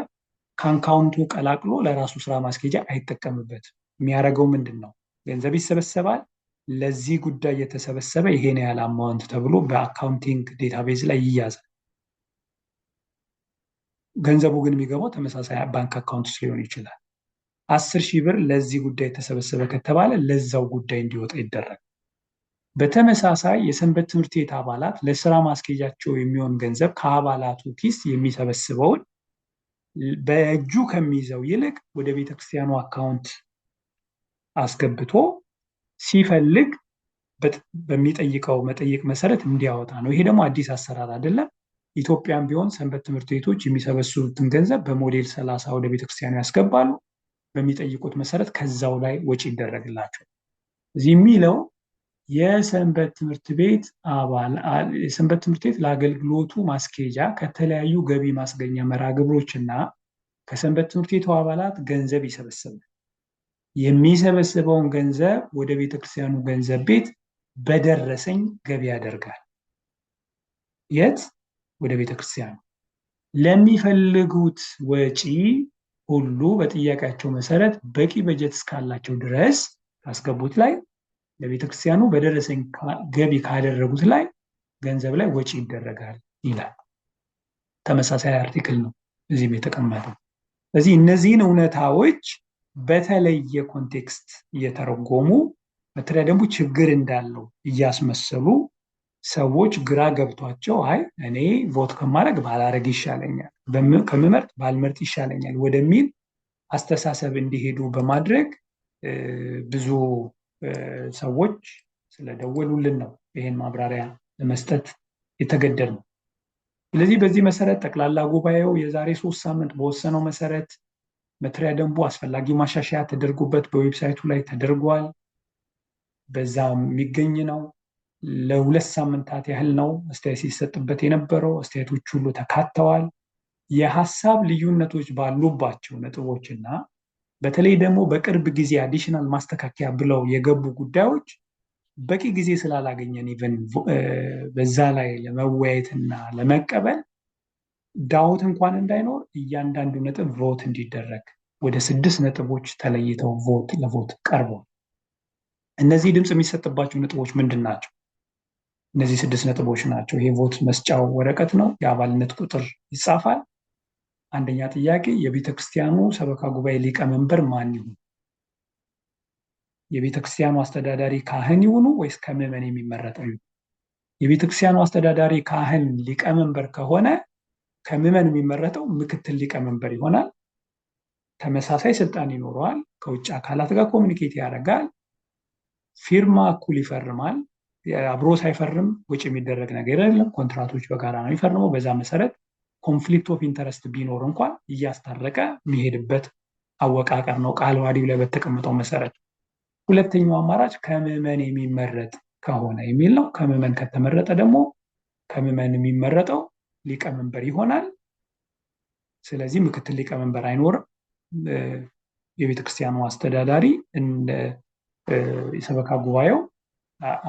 ከአካውንቱ ቀላቅሎ ለራሱ ስራ ማስኬጃ አይጠቀምበትም። የሚያደርገው ምንድን ነው? ገንዘብ ይሰበሰባል። ለዚህ ጉዳይ የተሰበሰበ ይሄን ያህል አማውንት ተብሎ በአካውንቲንግ ዴታቤዝ ላይ ይያዛል። ገንዘቡ ግን የሚገባው ተመሳሳይ ባንክ አካውንት ውስጥ ሊሆን ይችላል። 10,000 ብር ለዚህ ጉዳይ የተሰበሰበ ከተባለ ለዛው ጉዳይ እንዲወጣ ይደረግ። በተመሳሳይ የሰንበት ትምህርት ቤት አባላት ለስራ ማስኬጃቸው የሚሆን ገንዘብ ከአባላቱ ኪስ የሚሰበስበውን በእጁ ከሚይዘው ይልቅ ወደ ቤተክርስቲያኑ አካውንት አስገብቶ ሲፈልግ በሚጠይቀው መጠይቅ መሰረት እንዲያወጣ ነው። ይሄ ደግሞ አዲስ አሰራር አይደለም። ኢትዮጵያም ቢሆን ሰንበት ትምህርት ቤቶች የሚሰበስቡትን ገንዘብ በሞዴል 30 ወደ ቤተክርስቲያኑ ያስገባሉ። በሚጠይቁት መሰረት ከዛው ላይ ወጪ ይደረግላቸው። እዚህ የሚለው የሰንበት ትምህርት ቤት ለአገልግሎቱ ማስኬጃ ከተለያዩ ገቢ ማስገኛ መርሃ ግብሮችና ከሰንበት ትምህርት ቤቱ አባላት ገንዘብ ይሰበስባል። የሚሰበስበውን ገንዘብ ወደ ቤተክርስቲያኑ ገንዘብ ቤት በደረሰኝ ገቢ ያደርጋል። የት? ወደ ቤተክርስቲያኑ። ለሚፈልጉት ወጪ ሁሉ በጥያቄያቸው መሰረት በቂ በጀት እስካላቸው ድረስ ካስገቡት ላይ ለቤተክርስቲያኑ በደረሰኝ ገቢ ካደረጉት ላይ ገንዘብ ላይ ወጪ ይደረጋል ይላል። ተመሳሳይ አርቲክል ነው እዚህም የተቀመጠው። ስለዚህ እነዚህን እውነታዎች በተለየ ኮንቴክስት እየተረጎሙ በተለይ ደግሞ ችግር እንዳለው እያስመሰሉ ሰዎች ግራ ገብቷቸው አይ እኔ ቮት ከማድረግ ባላረግ ይሻለኛል፣ ከምመርጥ ባልመርጥ ይሻለኛል ወደሚል አስተሳሰብ እንዲሄዱ በማድረግ ብዙ ሰዎች ስለደወሉልን ነው ይሄን ማብራሪያ ለመስጠት የተገደድነው። ስለዚህ በዚህ መሰረት ጠቅላላ ጉባኤው የዛሬ 3 ሳምንት በወሰነው መሰረት መተሪያ ደንቡ አስፈላጊ ማሻሻያ ተደርጎበት በዌብሳይቱ ላይ ተደርጓል። በዛ የሚገኝ ነው። ለ2 ሳምንታት ያህል ነው አስተያየት ሲሰጥበት የነበረው። አስተያየቶች ሁሉ ተካተዋል። የሐሳብ ልዩነቶች ባሉባቸው ነጥቦችና በተለይ ደግሞ በቅርብ ጊዜ አዲሽናል ማስተካከያ ብለው የገቡ ጉዳዮች በቂ ጊዜ ስላላገኘን ኢቨን በዛ ላይ ለመወያየትና ለመቀበል ዳውት እንኳን እንዳይኖር እያንዳንዱ ነጥብ ቮት እንዲደረግ ወደ 6 ነጥቦች ተለይተው ለቮት ቀርበዋል። እነዚህ ድምፅ የሚሰጥባቸው ነጥቦች ምንድን ናቸው? እነዚህ 6 ነጥቦች ናቸው። ይሄ ቮት መስጫው ወረቀት ነው። የአባልነት ቁጥር ይጻፋል። አንደኛ ጥያቄ የቤተክርስቲያኑ ሰበካ ጉባኤ ሊቀመንበር ማን ይሁን? የቤተክርስቲያኑ አስተዳዳሪ ካህን ይሁኑ ወይስ ከምዕመን የሚመረጠው? የቤተክርስቲያኑ አስተዳዳሪ ካህን ሊቀመንበር ከሆነ ከምዕመን የሚመረጠው ምክትል ሊቀመንበር ይሆናል። ተመሳሳይ ስልጣን ይኖረዋል። ከውጭ አካላት ጋር ኮሚኒኬት ያደርጋል። ፊርማ እኩል ይፈርማል። አብሮ ሳይፈርም ውጭ የሚደረግ ነገር የለም። ኮንትራቶች በጋራ ነው የሚፈርመው። በዛ መሰረት ኮንፍሊክት ኦፍ ኢንተረስት ቢኖር እንኳን እያስታረቀ የሚሄድበት አወቃቀር ነው ቃለ ዓዋዲው ላይ በተቀመጠው መሰረት። ሁለተኛው አማራጭ ከምዕመን የሚመረጥ ከሆነ የሚል ነው። ከምዕመን ከተመረጠ ደግሞ ከምዕመን የሚመረጠው ሊቀመንበር ይሆናል። ስለዚህ ምክትል ሊቀመንበር አይኖርም። የቤተክርስቲያኑ አስተዳዳሪ እንደ የሰበካ ጉባኤው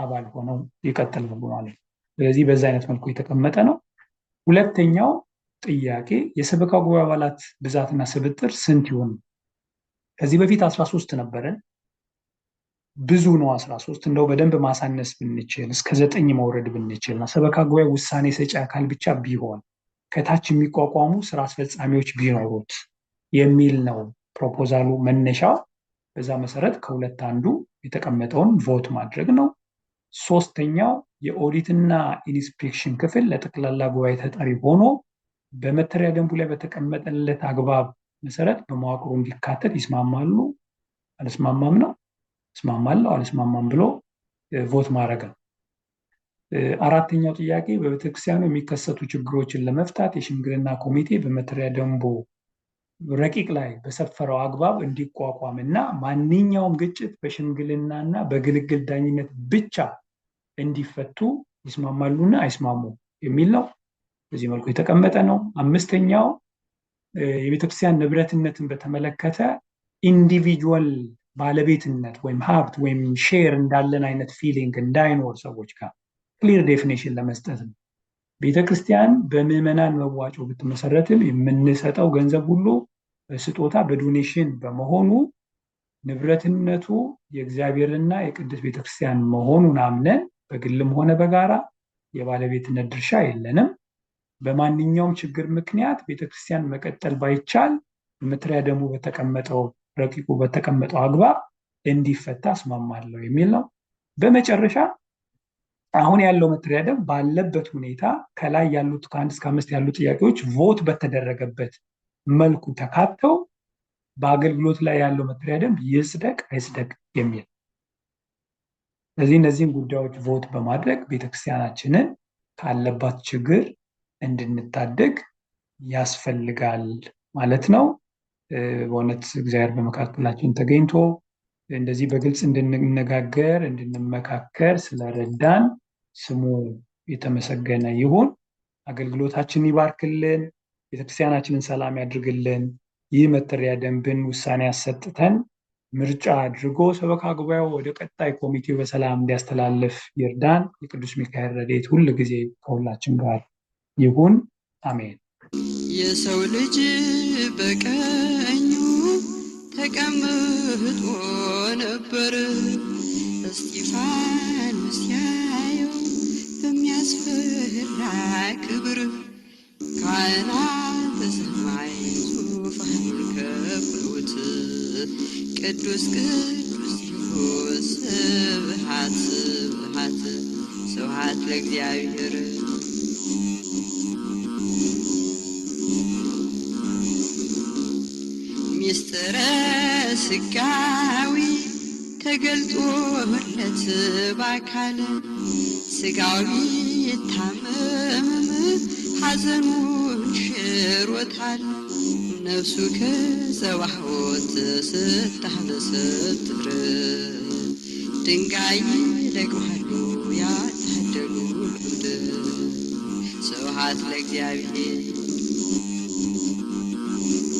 አባል ሆነው ይቀጥላሉ ማለት ነው። ስለዚህ በዛ አይነት መልኩ የተቀመጠ ነው። ሁለተኛው ጥያቄ የሰበካ ጉባኤ አባላት ብዛትና ስብጥር ስንት ይሆን? ከዚህ በፊት 13 ነበረን። ብዙ ነው 13። እንደው በደንብ ማሳነስ ብንችል እስከ 9 መውረድ ብንችል፣ ሰበካ ጉባኤ ውሳኔ ሰጪ አካል ብቻ ቢሆን ከታች የሚቋቋሙ ስራ አስፈጻሚዎች ቢኖሩት የሚል ነው ፕሮፖዛሉ መነሻው። በዛ መሰረት ከሁለት አንዱ የተቀመጠውን ቮት ማድረግ ነው። ሶስተኛው የኦዲትና ኢንስፔክሽን ክፍል ለጠቅላላ ጉባኤ ተጠሪ ሆኖ በመተሪያ ደንቡ ላይ በተቀመጠለት አግባብ መሰረት በመዋቅሩ እንዲካተት ይስማማሉ? አልስማማም ነው? እስማማለሁ አልስማማም ብሎ ቮት ማድረግ ነው። አራተኛው ጥያቄ በቤተክርስቲያኑ የሚከሰቱ ችግሮችን ለመፍታት የሽምግልና ኮሚቴ በመተሪያ ደንቡ ረቂቅ ላይ በሰፈረው አግባብ እንዲቋቋም እና ማንኛውም ግጭት በሽምግልናና በግልግል ዳኝነት ብቻ እንዲፈቱ ይስማማሉና አይስማሙ የሚል ነው። በዚህ መልኩ የተቀመጠ ነው። አምስተኛው የቤተክርስቲያን ንብረትነትን በተመለከተ ኢንዲቪጁዋል ባለቤትነት ወይም ሀብት ወይም ሼር እንዳለን አይነት ፊሊንግ እንዳይኖር ሰዎች ጋር ክሊር ዴፊኒሽን ለመስጠት ነው። ቤተክርስቲያን በምዕመናን መዋጮ ብትመሰረትም የምንሰጠው ገንዘብ ሁሉ በስጦታ በዶኔሽን በመሆኑ ንብረትነቱ የእግዚአብሔርና የቅድስት ቤተክርስቲያን መሆኑን አምነን በግልም ሆነ በጋራ የባለቤትነት ድርሻ የለንም። በማንኛውም ችግር ምክንያት ቤተክርስቲያን መቀጠል ባይቻል በመተሪያ ደንቡ በተቀመጠው ረቂቁ በተቀመጠው አግባብ እንዲፈታ እስማማለሁ የሚል ነው። በመጨረሻ አሁን ያለው መተሪያ ደንብ ባለበት ሁኔታ ከላይ ያሉት ከ1 እስከ 5 ያሉ ጥያቄዎች ቮት በተደረገበት መልኩ ተካተው በአገልግሎት ላይ ያለው መተሪያ ደንብ ይጽደቅ አይጽደቅ የሚል። ስለዚህ እነዚህን ጉዳዮች ቮት በማድረግ ቤተክርስቲያናችንን ካለባት ችግር እንድንታደግ ያስፈልጋል ማለት ነው። በእውነት እግዚአብሔር በመካከላችን ተገኝቶ እንደዚህ በግልጽ እንድንነጋገር እንድንመካከር ስለረዳን ስሙ የተመሰገነ ይሁን። አገልግሎታችንን ይባርክልን፣ ቤተክርስቲያናችንን ሰላም ያድርግልን። ይህ መተሪያ ደንብን ውሳኔ ያሰጥተን ምርጫ አድርጎ ሰበካ ጉባኤው ወደ ቀጣይ ኮሚቴው በሰላም እንዲያስተላልፍ ይርዳን። የቅዱስ ሚካኤል ረድኤት ሁል ጊዜ ከሁላችን ጋር ይሁን። አሜን። የሰው ልጅ በቀኙ ተቀምጦ ነበር፣ እስጢፋኖስ ሲያየው በሚያስፈራ ክብር። ካህናተ ሰማይ ዙፋኑን ከበውት፣ ቅዱስ ቅዱስ ሲሉ ስብሐት ስብሐት ስብሐት ለእግዚአብሔር። ሚስጥረ ስጋዊ ተገልጦለት በአካል፣ ስጋዊ ቢታመም ሐዘኑን ሽሮታል። ነፍሱ ከጸባዖት ስታመሰጥር፣ ድንጋይ ይለቅማሉ ያታደሉ ልዑል። ስብሐት ለእግዚአብሔር።